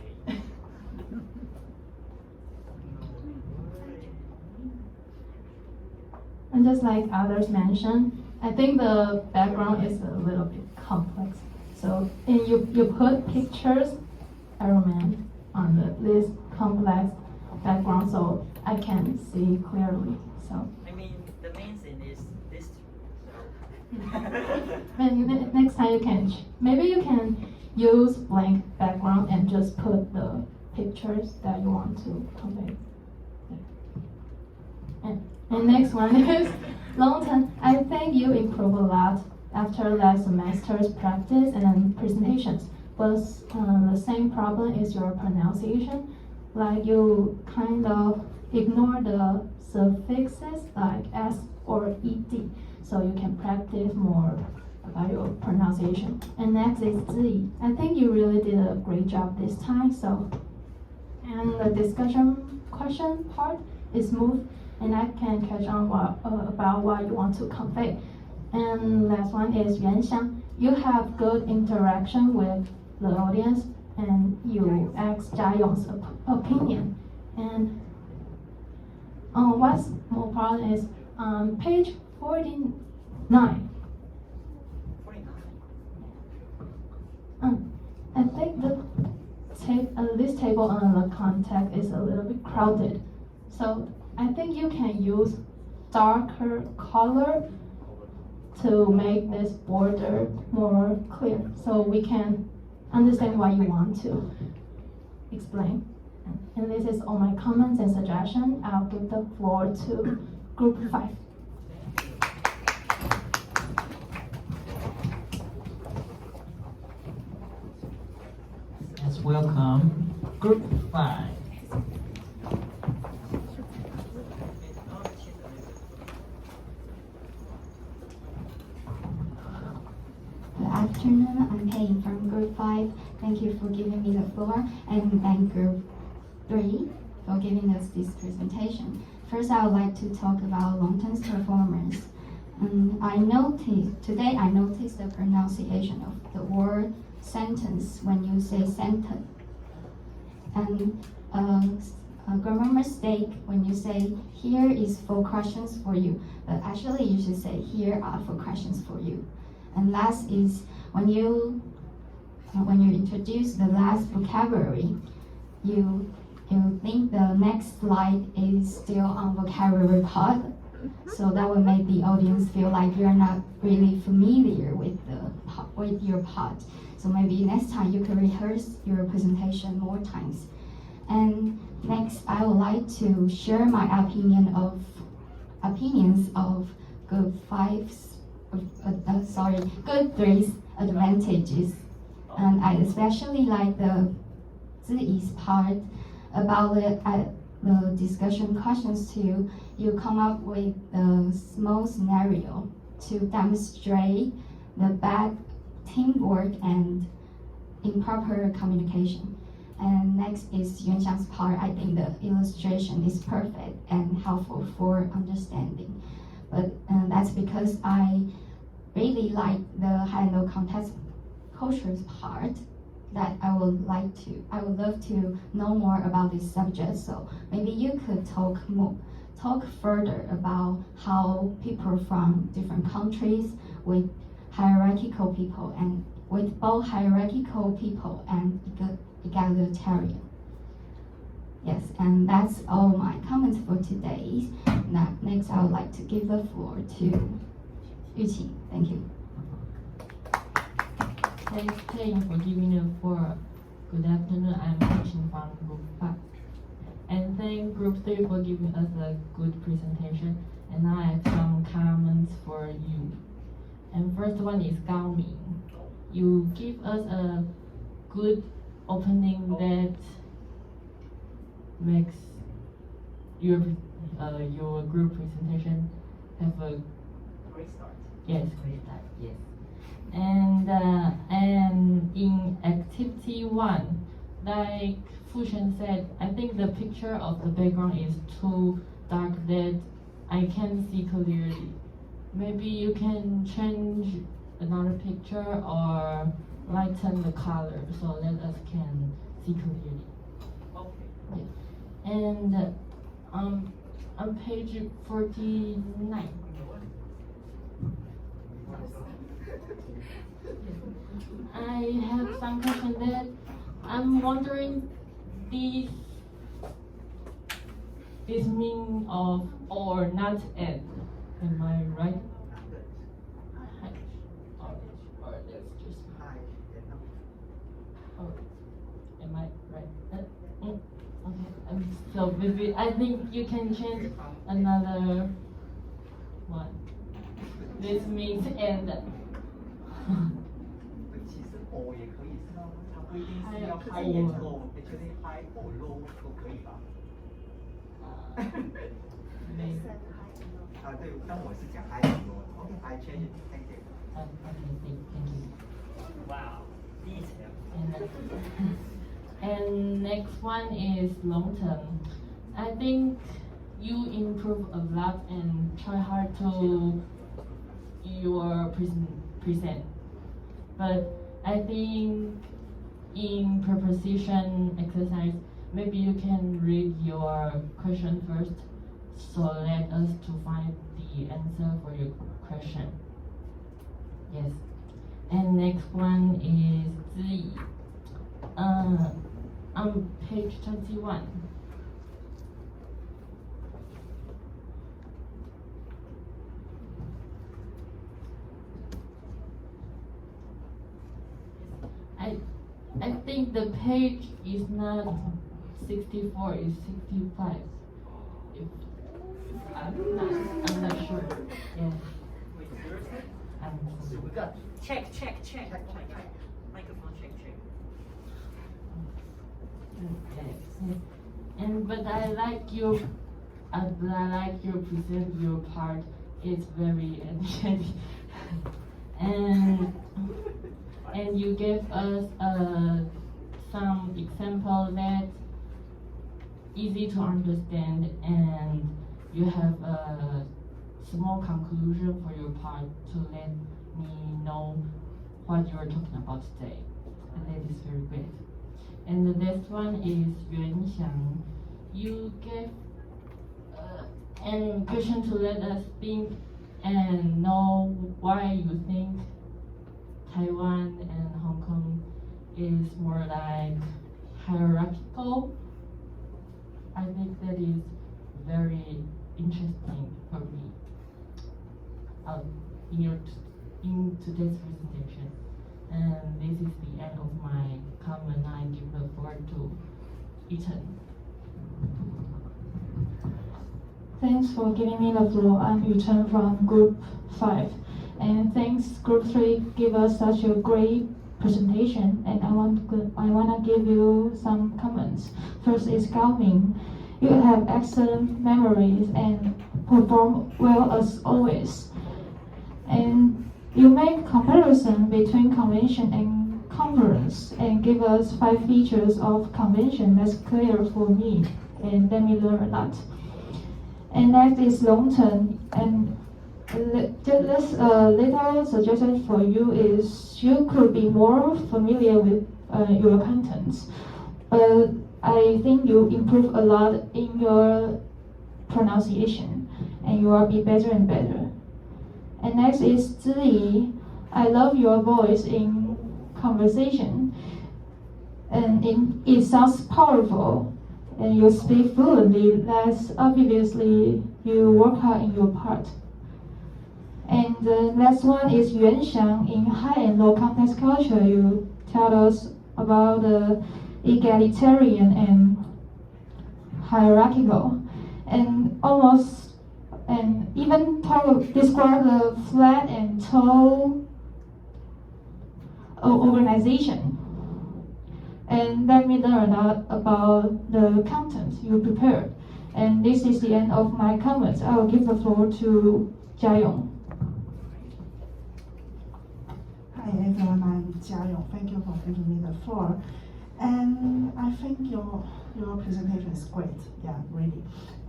And just like others mentioned, I think the background is a little bit complex. So, and you put pictures, Ironman, on this complex background, so I can see clearly. So I mean, the main thing And next time you can, maybe you can use blank background and just put the pictures that you want to convey. And next one is long term. I think you improve a lot after last semester's practice and presentations. But the same problem is your pronunciation. Like you kind of ignore the suffixes like s or ed, so you can practice more about your pronunciation. And next is Zi. I think you really did a great job this time. And the discussion question part is smooth, and I can catch on about what you want to convey. And last one is Yuan Xiang. You have good interaction with the audience, and you ask Jia Yong's opinion. And what's more important is page 49. I think this table on the contact is a little bit crowded, so I think you can use darker color to make this border more clear, so we can understand what you want to explain. And this is all my comments and suggestions. I'll give the floor to Group 5. Let's welcome Group 5. Good afternoon, I'm Pei from Group 5. Thank you for giving me the floor, and thank Group 3 for giving us this presentation. First, I would like to talk about long-term performance. Today I noticed the pronunciation of the word sentence when you say sentence. And a grammar mistake when you say here is for questions for you, but actually you should say here are for questions for you. And last is when you introduce the last vocabulary, you think the next slide is still on vocabulary part, so that will make the audience feel like you're not really familiar with your part. So maybe next time you can rehearse your presentation more times. And next, I would like to share my opinions of Group 3's advantages. And I especially like the Ziyi's part about the discussion questions too. You come up with a small scenario to demonstrate the bad teamwork and improper communication. And next is Yuan Xiang's part. I think the illustration is perfect and helpful for understanding. But that's because I really like the high-low context cultures part that I would love to know more about this subject. So maybe you could talk further about how people from different countries with hierarchical people and with both hierarchical people and egalitarian. Yes, and that's all my comments for today. Now, next I would like to give the floor to Yuqi. Thank you. Thanks, Pei, for giving the floor. Good afternoon, I'm teaching from Group 5. And thank Group 3 for giving us a good presentation. And now I have some comments for you. And first one is Gao Ming. You give us a good opening that makes your group presentation have a Great start. yes, great start, yes. And in activity 1, like Fushen said, I think the picture of the background is too dark that I can't see clearly. Maybe you can change another picture or lighten the color so that us can see clearly. Okay. Yeah. And on page 49. I have some question that I'm wondering this meaning of or not and. Am I right? So maybe I think you can change another one. This means end. 其实哦也可以是吗？它不一定是要 high and low， actually high or low 都可以吧？啊，对，但我是讲 high and low。Okay, I change it. Thank you. Okay, thank you. Wow, detail. And next one is long term. I think you improve a lot and try hard to your present. But I think in preposition exercise, maybe you can read your question first, so let us to find the answer for your question. Yes. And next one is the on page 21. I think the page is not 64, it's 65. I'm not sure. Yeah. So we got check. Oh my god. Microphone check. Okay. And but I like your present your part. It's very energetic. and you gave us some example that easy to understand, and you have a small conclusion for your part to let me know what you are talking about today, and that is very great. And the next one is Yuan Xiang. You gave an question to let us think and know why you think Taiwan and Hong Kong is more like hierarchical. I think that is very interesting for me in today's presentation. And this is the end of my comment. I give the floor to Ethan. Thanks for giving me the floor. I'm Yuchen from Group 5. And thanks Group 3 give us such a great presentation, and I want to give you some comments. First is Gao Ming. You have excellent memories and perform well as always. And you make comparison between convention and conference and give us 5 features of convention that's clear for me, and let me learn a lot. And next is long term, and this little suggestion for you is you could be more familiar with your contents, but I think you improve a lot in your pronunciation, and you will be better and better. And next is Ziyi. I love your voice in conversation, and it sounds powerful, and you speak fluently. That's obviously you work hard in your part. And the next one is Yuan Xiang. In high and low context culture, you tell us about the egalitarian and hierarchical, and even describe the flat and tall organization. And let me learn a lot about the content you prepared. And this is the end of my comments. I will give the floor to Jiayong. Hi everyone, I'm Jiayong. Thank you for giving me the floor. And I think your presentation is great, yeah, really.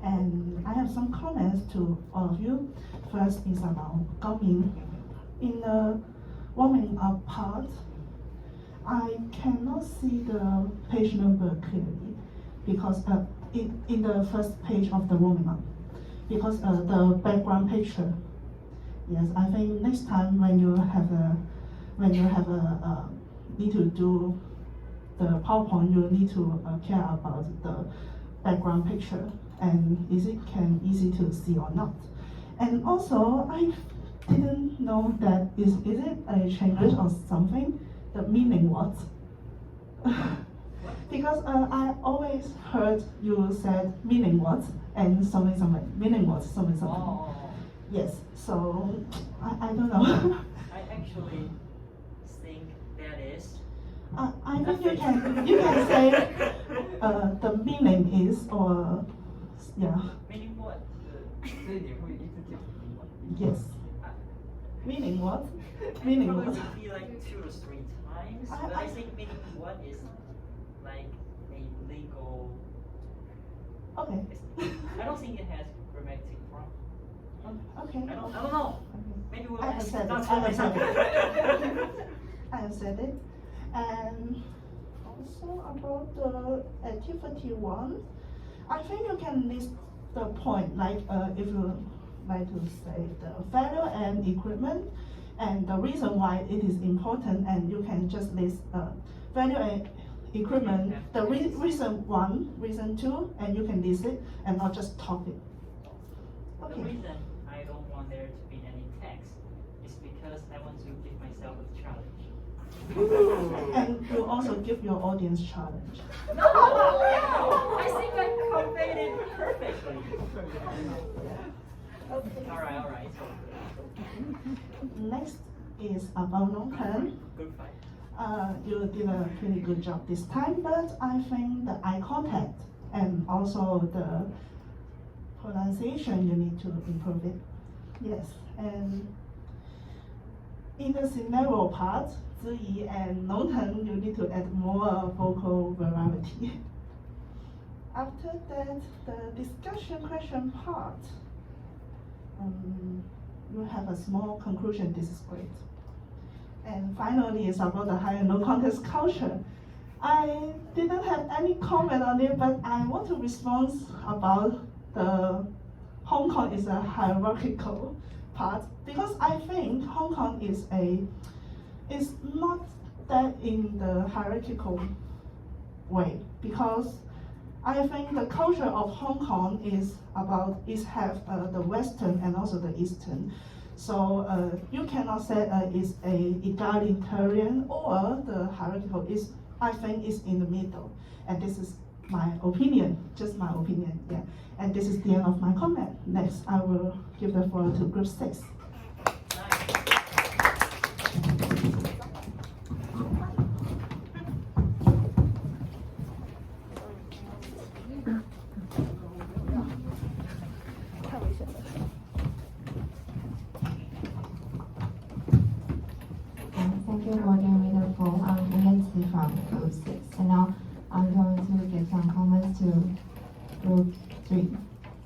And I have some comments to all of you. First is about Gao Ming. In the warming up part, I cannot see the page number clearly because in the first page of the warming up, because the background picture. Yes, I think next time when you have a need to do the PowerPoint, you need to care about the background picture and is it easy to see or not. And also, I didn't know that is it a Chinglish or something? The meaning what? Because I always heard you said meaning what and something something, meaning what, something something. Oh. Yes, so I don't know. I actually think that is. I think you can say the meaning is or yeah. Meaning what? Yes. Meaning what? I Meaning probably what? would be like 2 or 3 times, but I think meaning what is like a legal. Okay. I don't think it has grammatic problem. Okay. I don't know. Maybe we'll I have said it. not I have said it. it. I have said it. And also about the activity 1, I think you can list the point, like if you like to say the value and equipment and the reason why it is important, and you can just list value and equipment, the reason 1, reason 2, and you can list it and not just talk it. The reason I don't want there to be any text is because I want to give myself a challenge. And you also give your audience challenge. No! I think I conveyed it perfectly. Alright. Next is about long-term. Good fight. You did a pretty good job this time, but I think the eye contact and also the pronunciation, you need to improve it. Yes, and in the scenario part, Ziyi and long-term, you need to add more vocal variety. After that, the discussion question part, you have a small conclusion, this is great. And finally, it's about the high and low context culture. I didn't have any comment on it, but I want to respond about the Hong Kong is a hierarchical part, because I think Hong Kong is not that in the hierarchical way, because I think the culture of Hong Kong is have the Western and also the Eastern. So you cannot say it's a egalitarian or the hierarchical. I think it's in the middle, and this is my opinion, just my opinion. Yeah, and this is the end of my comment. Next, I will give the floor to Group 6. Thank you for giving me the floor. I'm Liang from Group 6, and now I'm going to give some comments to Group 3.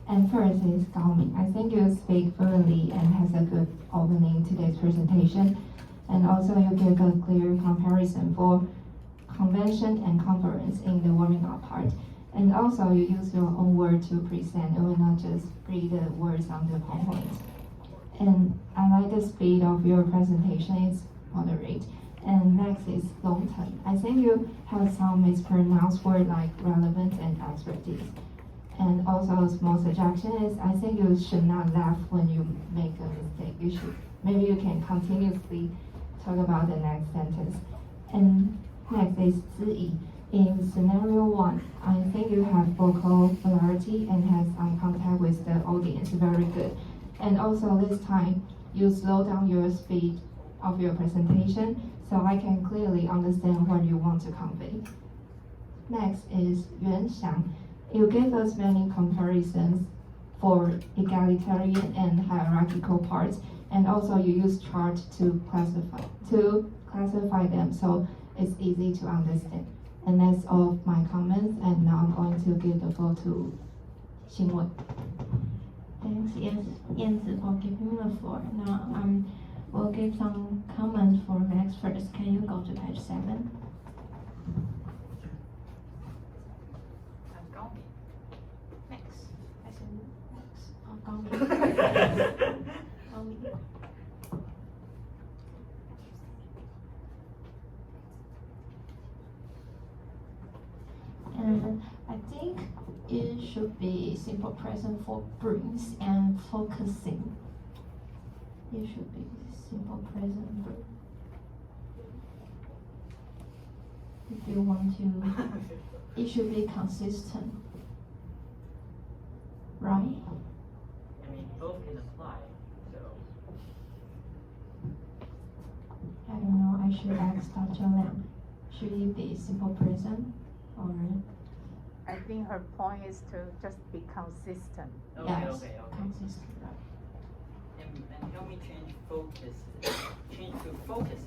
And first is Gaoming. I think you speak fluently and has a good opening to today's presentation. And also you give a clear comparison for convention and conference in the warming up part. And also you use your own word to present, and will not just read the words on the PowerPoint. And I like the speed of your presentation, it's moderate. And next is long term. I think you have some mispronounced words like relevant and expertise. And also a small suggestion is I think you should not laugh when you make a mistake. Maybe you can continuously talk about the next sentence. And next is Ziyi. In scenario 1, I think you have vocal clarity and has eye contact with the audience, very good. And also this time, you slow down your speed of your presentation so I can clearly understand what you want to convey. Next is Yuan Xiang. You gave us many comparisons for egalitarian and hierarchical parts, and also you use chart to classify them so it's easy to understand. And that's all of my comments, and now I'm going to give the floor to Xingwen. Thanks, Yanzi, for giving me the floor. Now we'll give some comments for Max first. Can you go to page 7? Next. I said Max. Oh, Gaoming. And I think it should be simple present for brings and focusing. It should be simple present verb. if you want to, it should be consistent, right? I mean, both can apply. So I don't know, I should ask Dr. Liang. Should it be simple present or? I think her point is to just be consistent. Yes, okay. consistent, right. And help me change focus. Change to focuses.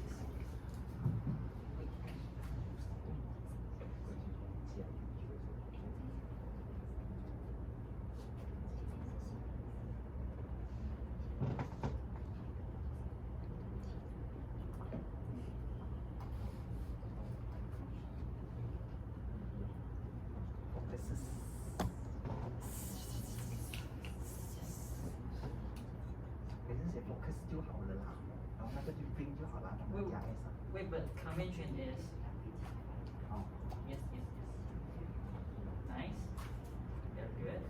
Wait, but convention is. Yes. Nice. Very good.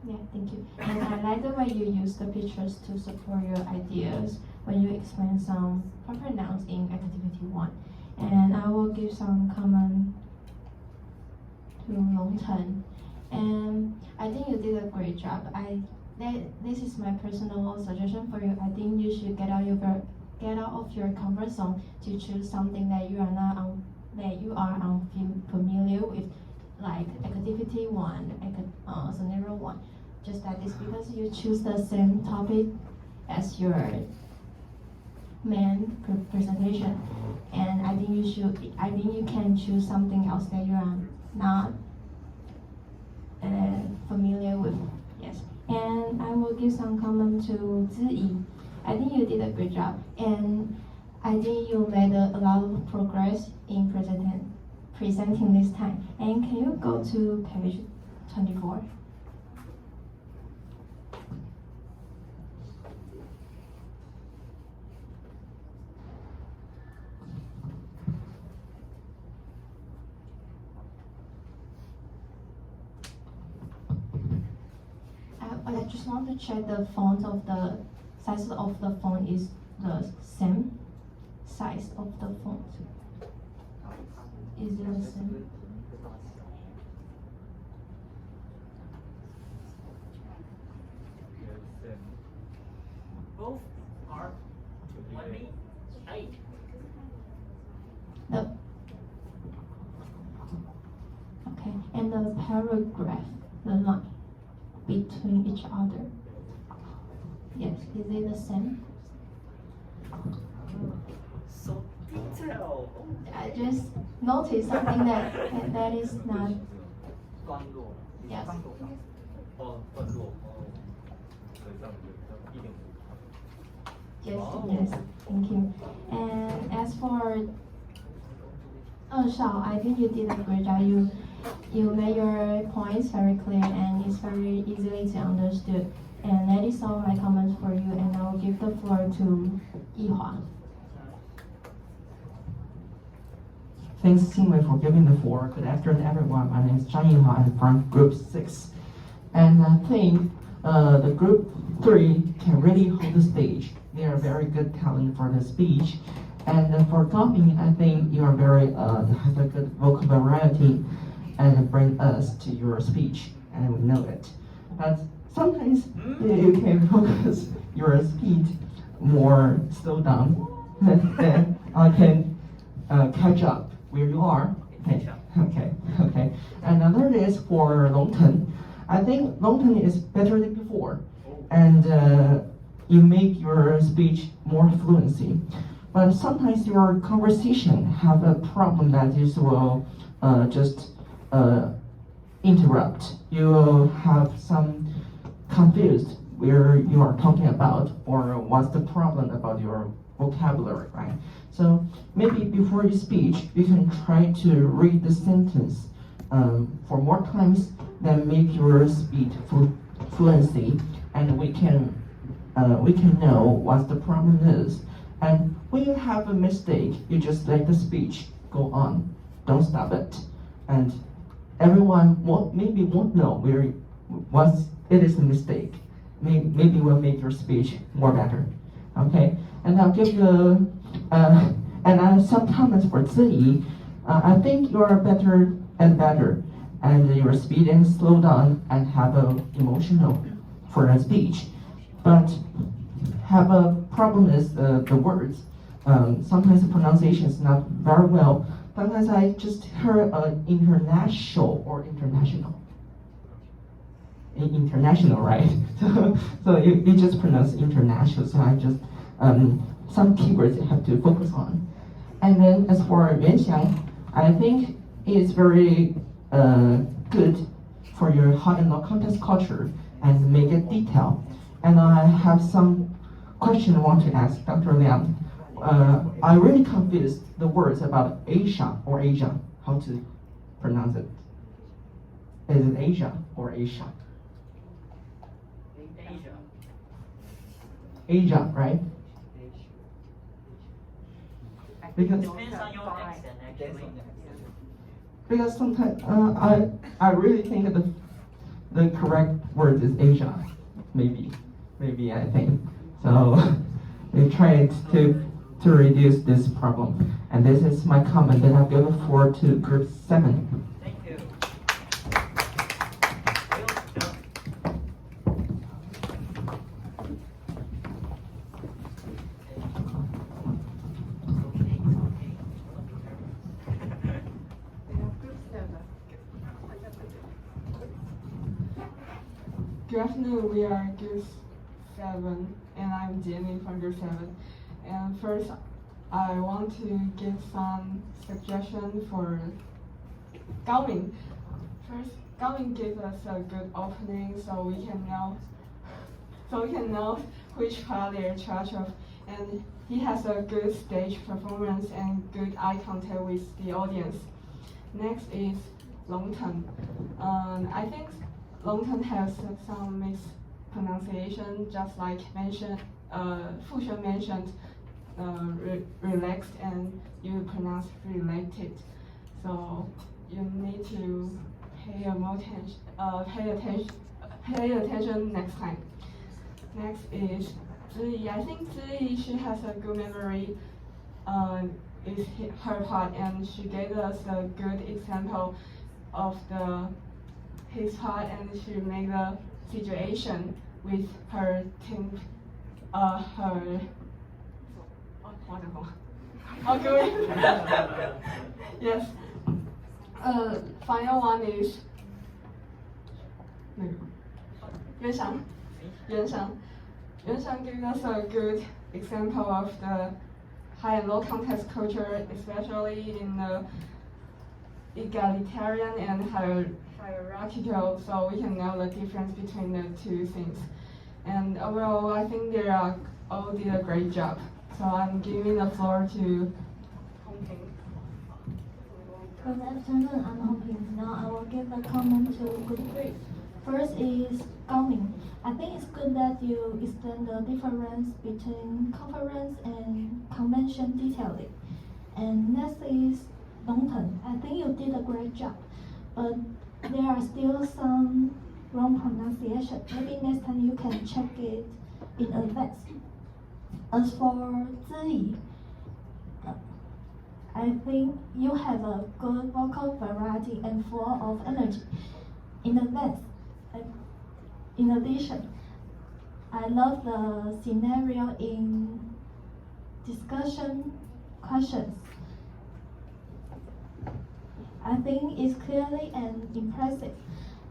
Yeah, thank you. And I like the way you use the pictures to support your ideas when you explain some proper nouns in activity 1. And I will give some comment to Long Chen. And I think you did a great job. This is my personal suggestion for you. I think you should get out of your comfort zone to choose something that you are unfamiliar with, like activity 1, scenario 1. Just like this, because you choose the same topic as your main presentation, and I think you can choose something else that you are not familiar with. Yes, and I will give some comment to Ziyi. I think you did a great job, and I think you made a lot of progress in presenting this time. And can you go to page 24? I just want to check the size of the font is the same size of the font. Is it the same? Both are 28. Okay, and the paragraph, the line between each other. Yes, is it the same? So detailed. I just noticed something that is not. Yes. Yes, thank you. And as for Shao, I think you did a great job. You made your points very clear and it's very easily to understood. And that is all my comments for you, and I will give the floor to Yihua. Thanks, Xingwei, for giving the floor. Good afternoon, everyone. My name is Zhang Yihua. I'm from Group 6. And I think the Group 3 can really hold the stage. They are very good talent for the speech. And for talking, I think you are very have a good vocal variety and bring us to your speech, and we know it. But sometimes you can focus your speed more slow down, then I can catch up where you are. Okay. And another is for Longten. I think Longten is better than before, and you make your speech more fluency. But sometimes your conversation have a problem that is will just interrupt. You will have some confused where you are talking about or what's the problem about your vocabulary, right? So maybe before your speech, you can try to read the sentence for more times, then make your speech fluency, and we can know what the problem is. And when you have a mistake, you just let the speech go on. Don't stop it. And everyone maybe won't know what it is a mistake. Maybe will make your speech more better. Okay? And I'll give you And some comments for Ziyi. I think you are better and better, and your speed and slow down and have a emotional for a speech, but have a problem is the words. Sometimes the pronunciation is not very well. Sometimes I just heard international or international. International, right? So you just pronounce international. So I just some keywords you have to focus on. And then as for Yuanxiang, I think it's very good for your high and low context culture and make it detailed. And I have some question I want to ask Dr. Liang. I really confused the words about Asia or Asia, how to pronounce it. Is it Asia or Asia? Asia, right? Because Depends on your accent, actually. because sometimes I really think the correct word is Asia, maybe I think so. We try to reduce this problem, and this is my comment. Then I'll give the floor to Group 7. Thank you. Good afternoon, we are Group 7, and I'm Jenny from Group 7. And first, I want to give some suggestions for Gaoming. First, Gaoming gave us a good opening, so we can know which part they're in charge of, and he has a good stage performance and good eye contact with the audience. Next is Longton. I think Longton has some mispronunciation, just like Fu Xuan mentioned, relaxed, and you pronounce related. So you need to pay attention next time. Next is Ziyi. I think Ziyi, she has a good memory. Is her part, and she gave us a good example of his part, and she made the situation with her team, wonderful. Okay. Yes. Final one is Yuanxiang. Yuanxiang gave us a good example of the high and low context culture, especially in the egalitarian and hierarchical, so we can know the difference between the two things. And overall, I think they all did a great job. So I'm giving the floor to Hongping. Good afternoon, I'm Hongping. Now I will give a comment to Group 3. First is Gaoming. I think it's good that you explain the difference between conference and convention detailing. And next is Longton. I think you did a great job, but there are still some wrong pronunciation. Maybe next time you can check it in advance. As for Ziyi, I think you have a good vocal variety and full of energy. In addition, I love the scenario in discussion questions. I think it's clearly and impressive.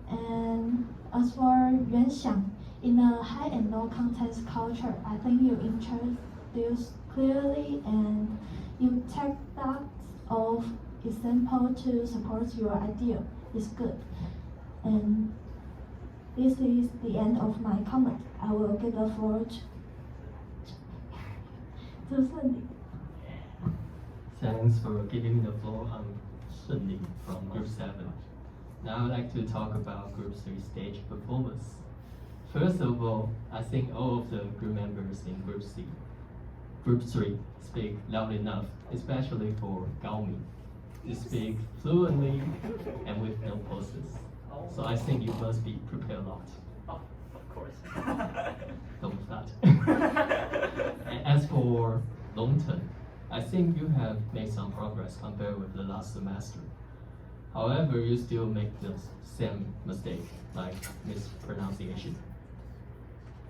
And as for Yuanxiang, in a high and low context culture, I think you introduce clearly and you take that of example to support your idea. It's good. And this is the end of my comment. I will give the floor to Sunny. Thanks for giving me the floor. I'm Sunny from Group 7. Now I'd like to talk about Group 3 stage performance. First of all, I think all of the group members in Group 3 speak loud enough, especially for Gaoming. They speak fluently and with no pauses. So I think you must be prepared a lot. Oh, of course. Don't start. And as for Longton, I think you have made some progress compared with the last semester. However, you still make the same mistake, like mispronunciation.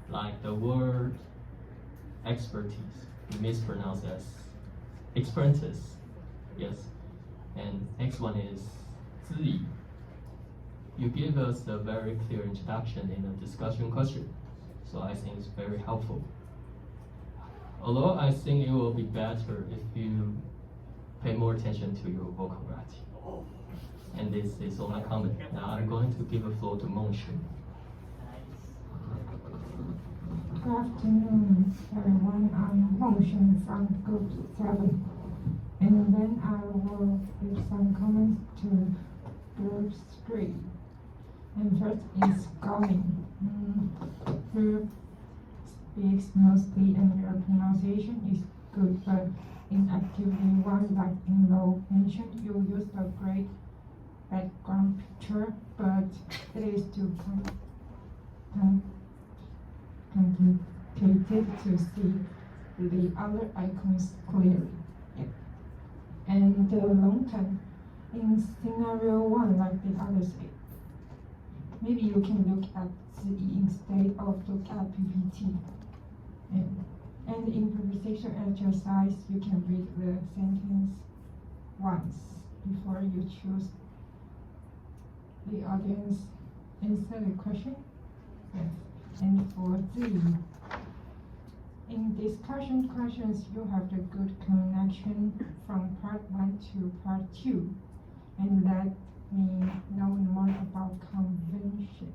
Like the word expertise, you mispronounce as expertise, yes. And next one is 资疑. You give us a very clear introduction in a discussion question, so I think it's very helpful. Although I think it will be better if you pay more attention to your vocabulary. And this is all my comment. Now I'm going to give the floor to Mongshu. Good afternoon, everyone. I'm Mongshu from Group 7. And then I will give some comments to Group 3. And first is Gauling. Group speaks mostly and their pronunciation is good, but in activity 1, like in Lo mentioned, you use a great background picture, but it is too complicated to see the other icons clearly. Yeah. And the long term, in scenario 1, like the others say, maybe you can look at CE instead of look at PPT. And in improvisation exercise, you can read the sentence once before you choose the audience answer the question. Yes. And for Z, in discussion questions, you have the good connection from part 1 to part 2, and let me know more about convention.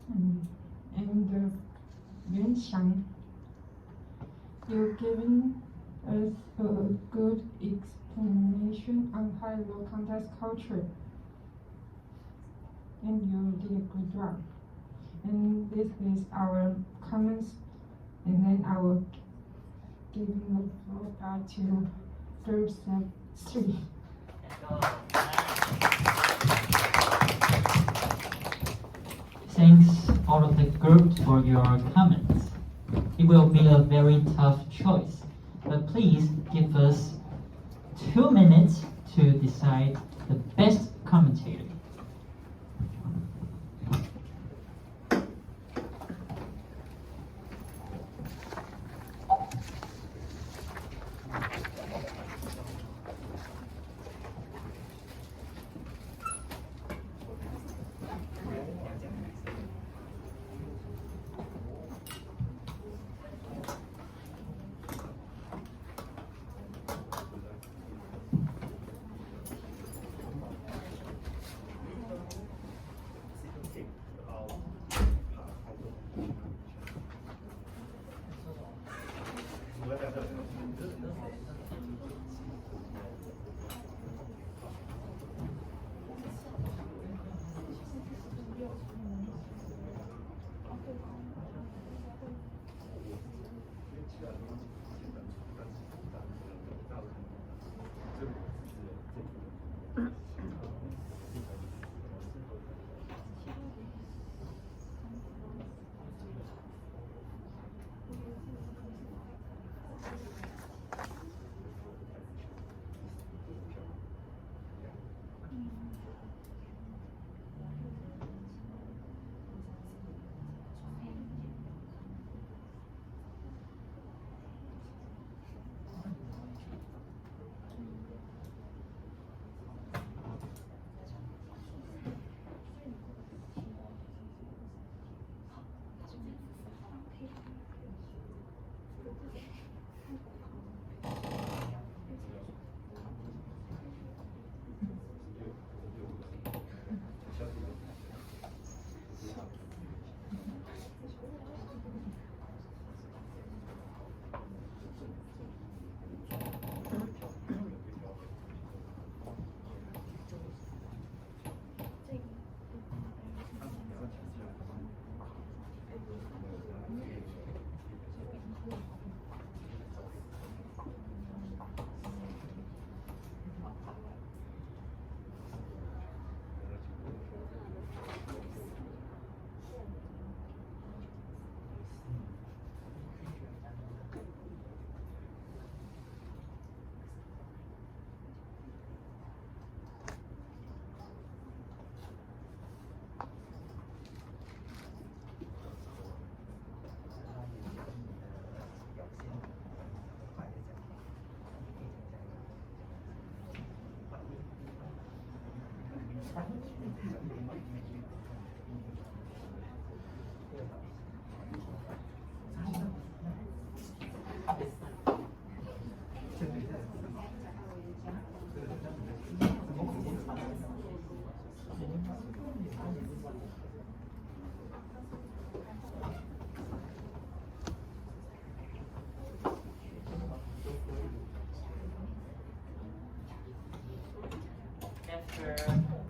And the Yuan Xiang, you're giving us a good explanation on high-low context culture, and you did a good job. And this is our comments, and then I will give the floor back to Group 3. Thanks all of the group for your comments. It will be a very tough choice, but please give us 2 minutes to decide the best commentator.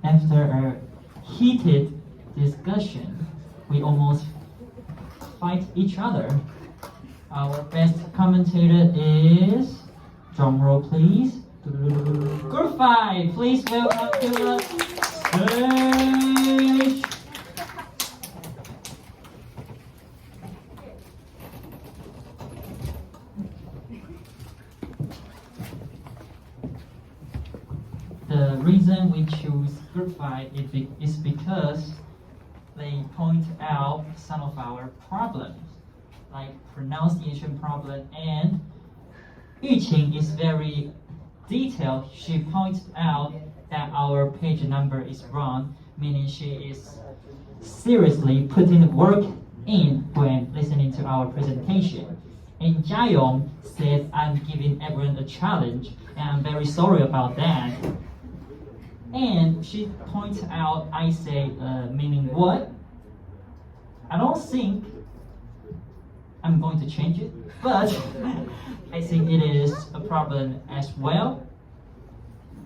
After a heated discussion, we almost fight each other. Our best commentator is, drum roll please, Group 5. Please welcome to the stage. The reason we choose Group 5 is because they point out some of our problems, like pronunciation problem, and Yuqing is very detailed. She pointed out that our page number is wrong, meaning she is seriously putting work in when listening to our presentation. And Jiayong said, I'm giving everyone a challenge, and I'm very sorry about that. And she points out, I say, meaning what? I don't think I'm going to change it, but I think it is a problem as well.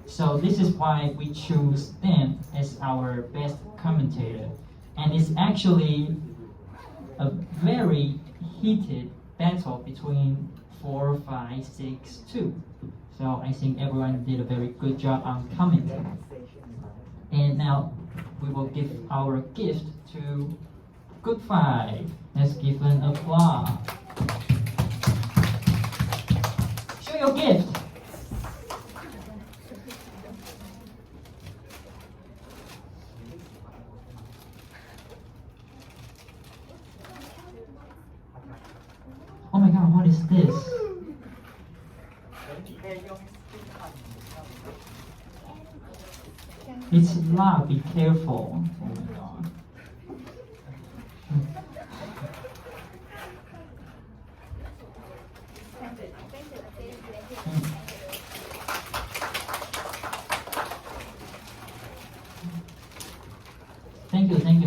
So this is why we choose them as our best commentator. And it's actually a very heated battle between 4, 5, 6, 2. So I think everyone did a very good job on commenting. And now we will give our gift to Group 5. Let's give an applause. Show your gift. Oh my god, what is this? It's loud, be careful. Oh my god.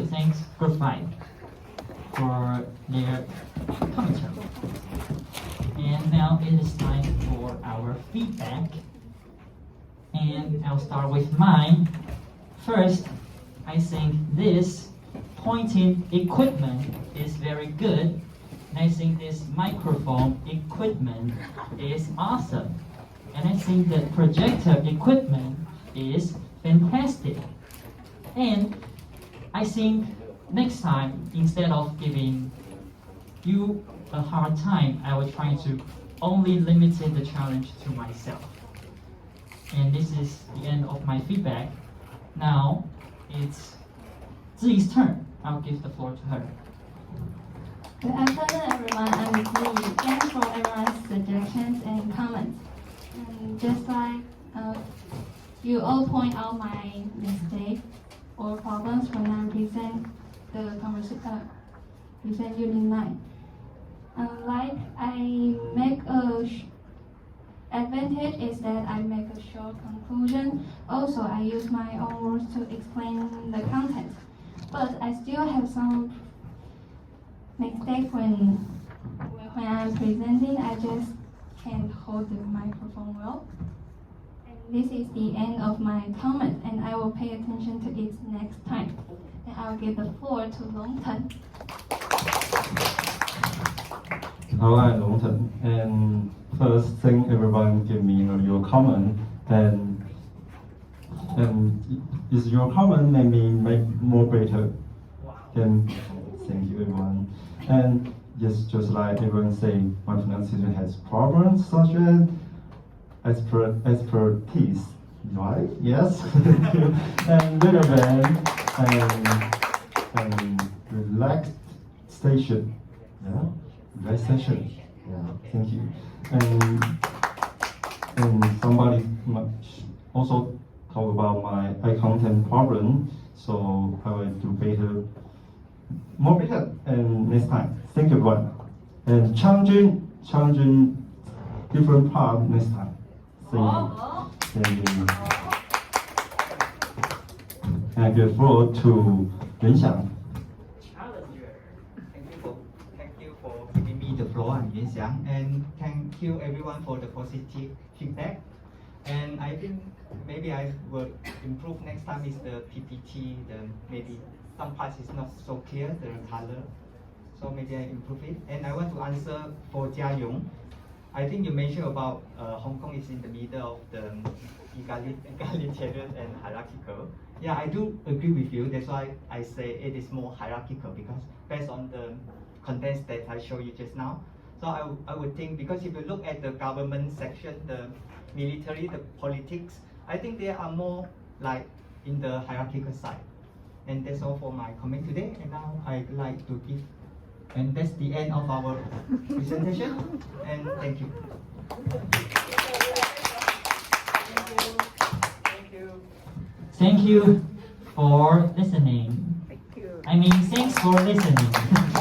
Thanks Group 5 for their commentary. And now it is time for our feedback. And I'll start with mine. First, I think this pointing equipment is very good. And I think this microphone equipment is awesome. And I think the projector equipment is fantastic. And I think next time, instead of giving you a hard time, I will try to only limit the challenge to myself. And this is the end of my feedback. Now it's Ziyi's turn. I'll give the floor to her. Good afternoon, everyone. I'm Ziyi. Thanks for everyone's suggestions and comments. And just like you all point out my mistake or problems when I present the present Unit 9. Like I make a advantage is that I make a short conclusion. Also, I use my own words to explain the content. But I still have some mistakes when I'm presenting. I just can't hold the microphone well. And this is the end of my comment, and I will pay attention to it next time. And I'll give the floor to Longten. Hello, I'm Longten. And first, thank everyone give me your comment. And is your comment made me make more better? Then thank you everyone. And yes, just like everyone saying, my pronunciation has problems such as expertise, right? Yes. And relevant and relaxation. Yeah. Relaxation. Yeah. Thank you. And somebody also talk about my eye content problem. So I will do better, more better, and next time. Thank you, everyone. And challenging different part next time. Thank you. And I give floor to Liang. Thank you for giving me the floor. I'm Liang, and thank you everyone for the positive feedback. And I think maybe I will improve next time is the PPT. Maybe some parts is not so clear, the color. So maybe I improve it. And I want to answer for Jia Yong. I think you mentioned about Hong Kong is in the middle of the egalitarian and hierarchical. Yeah, I do agree with you. That's why I say it is more hierarchical, because based on the contents that I showed you just now. So I would think, because if you look at the government section, the military, the politics, I think they are more like in the hierarchical side. And that's all for my comment today. And now I'd like to give, and that's the end of our presentation. And thank you. Thank you for listening. Thank you. I mean, thanks for listening.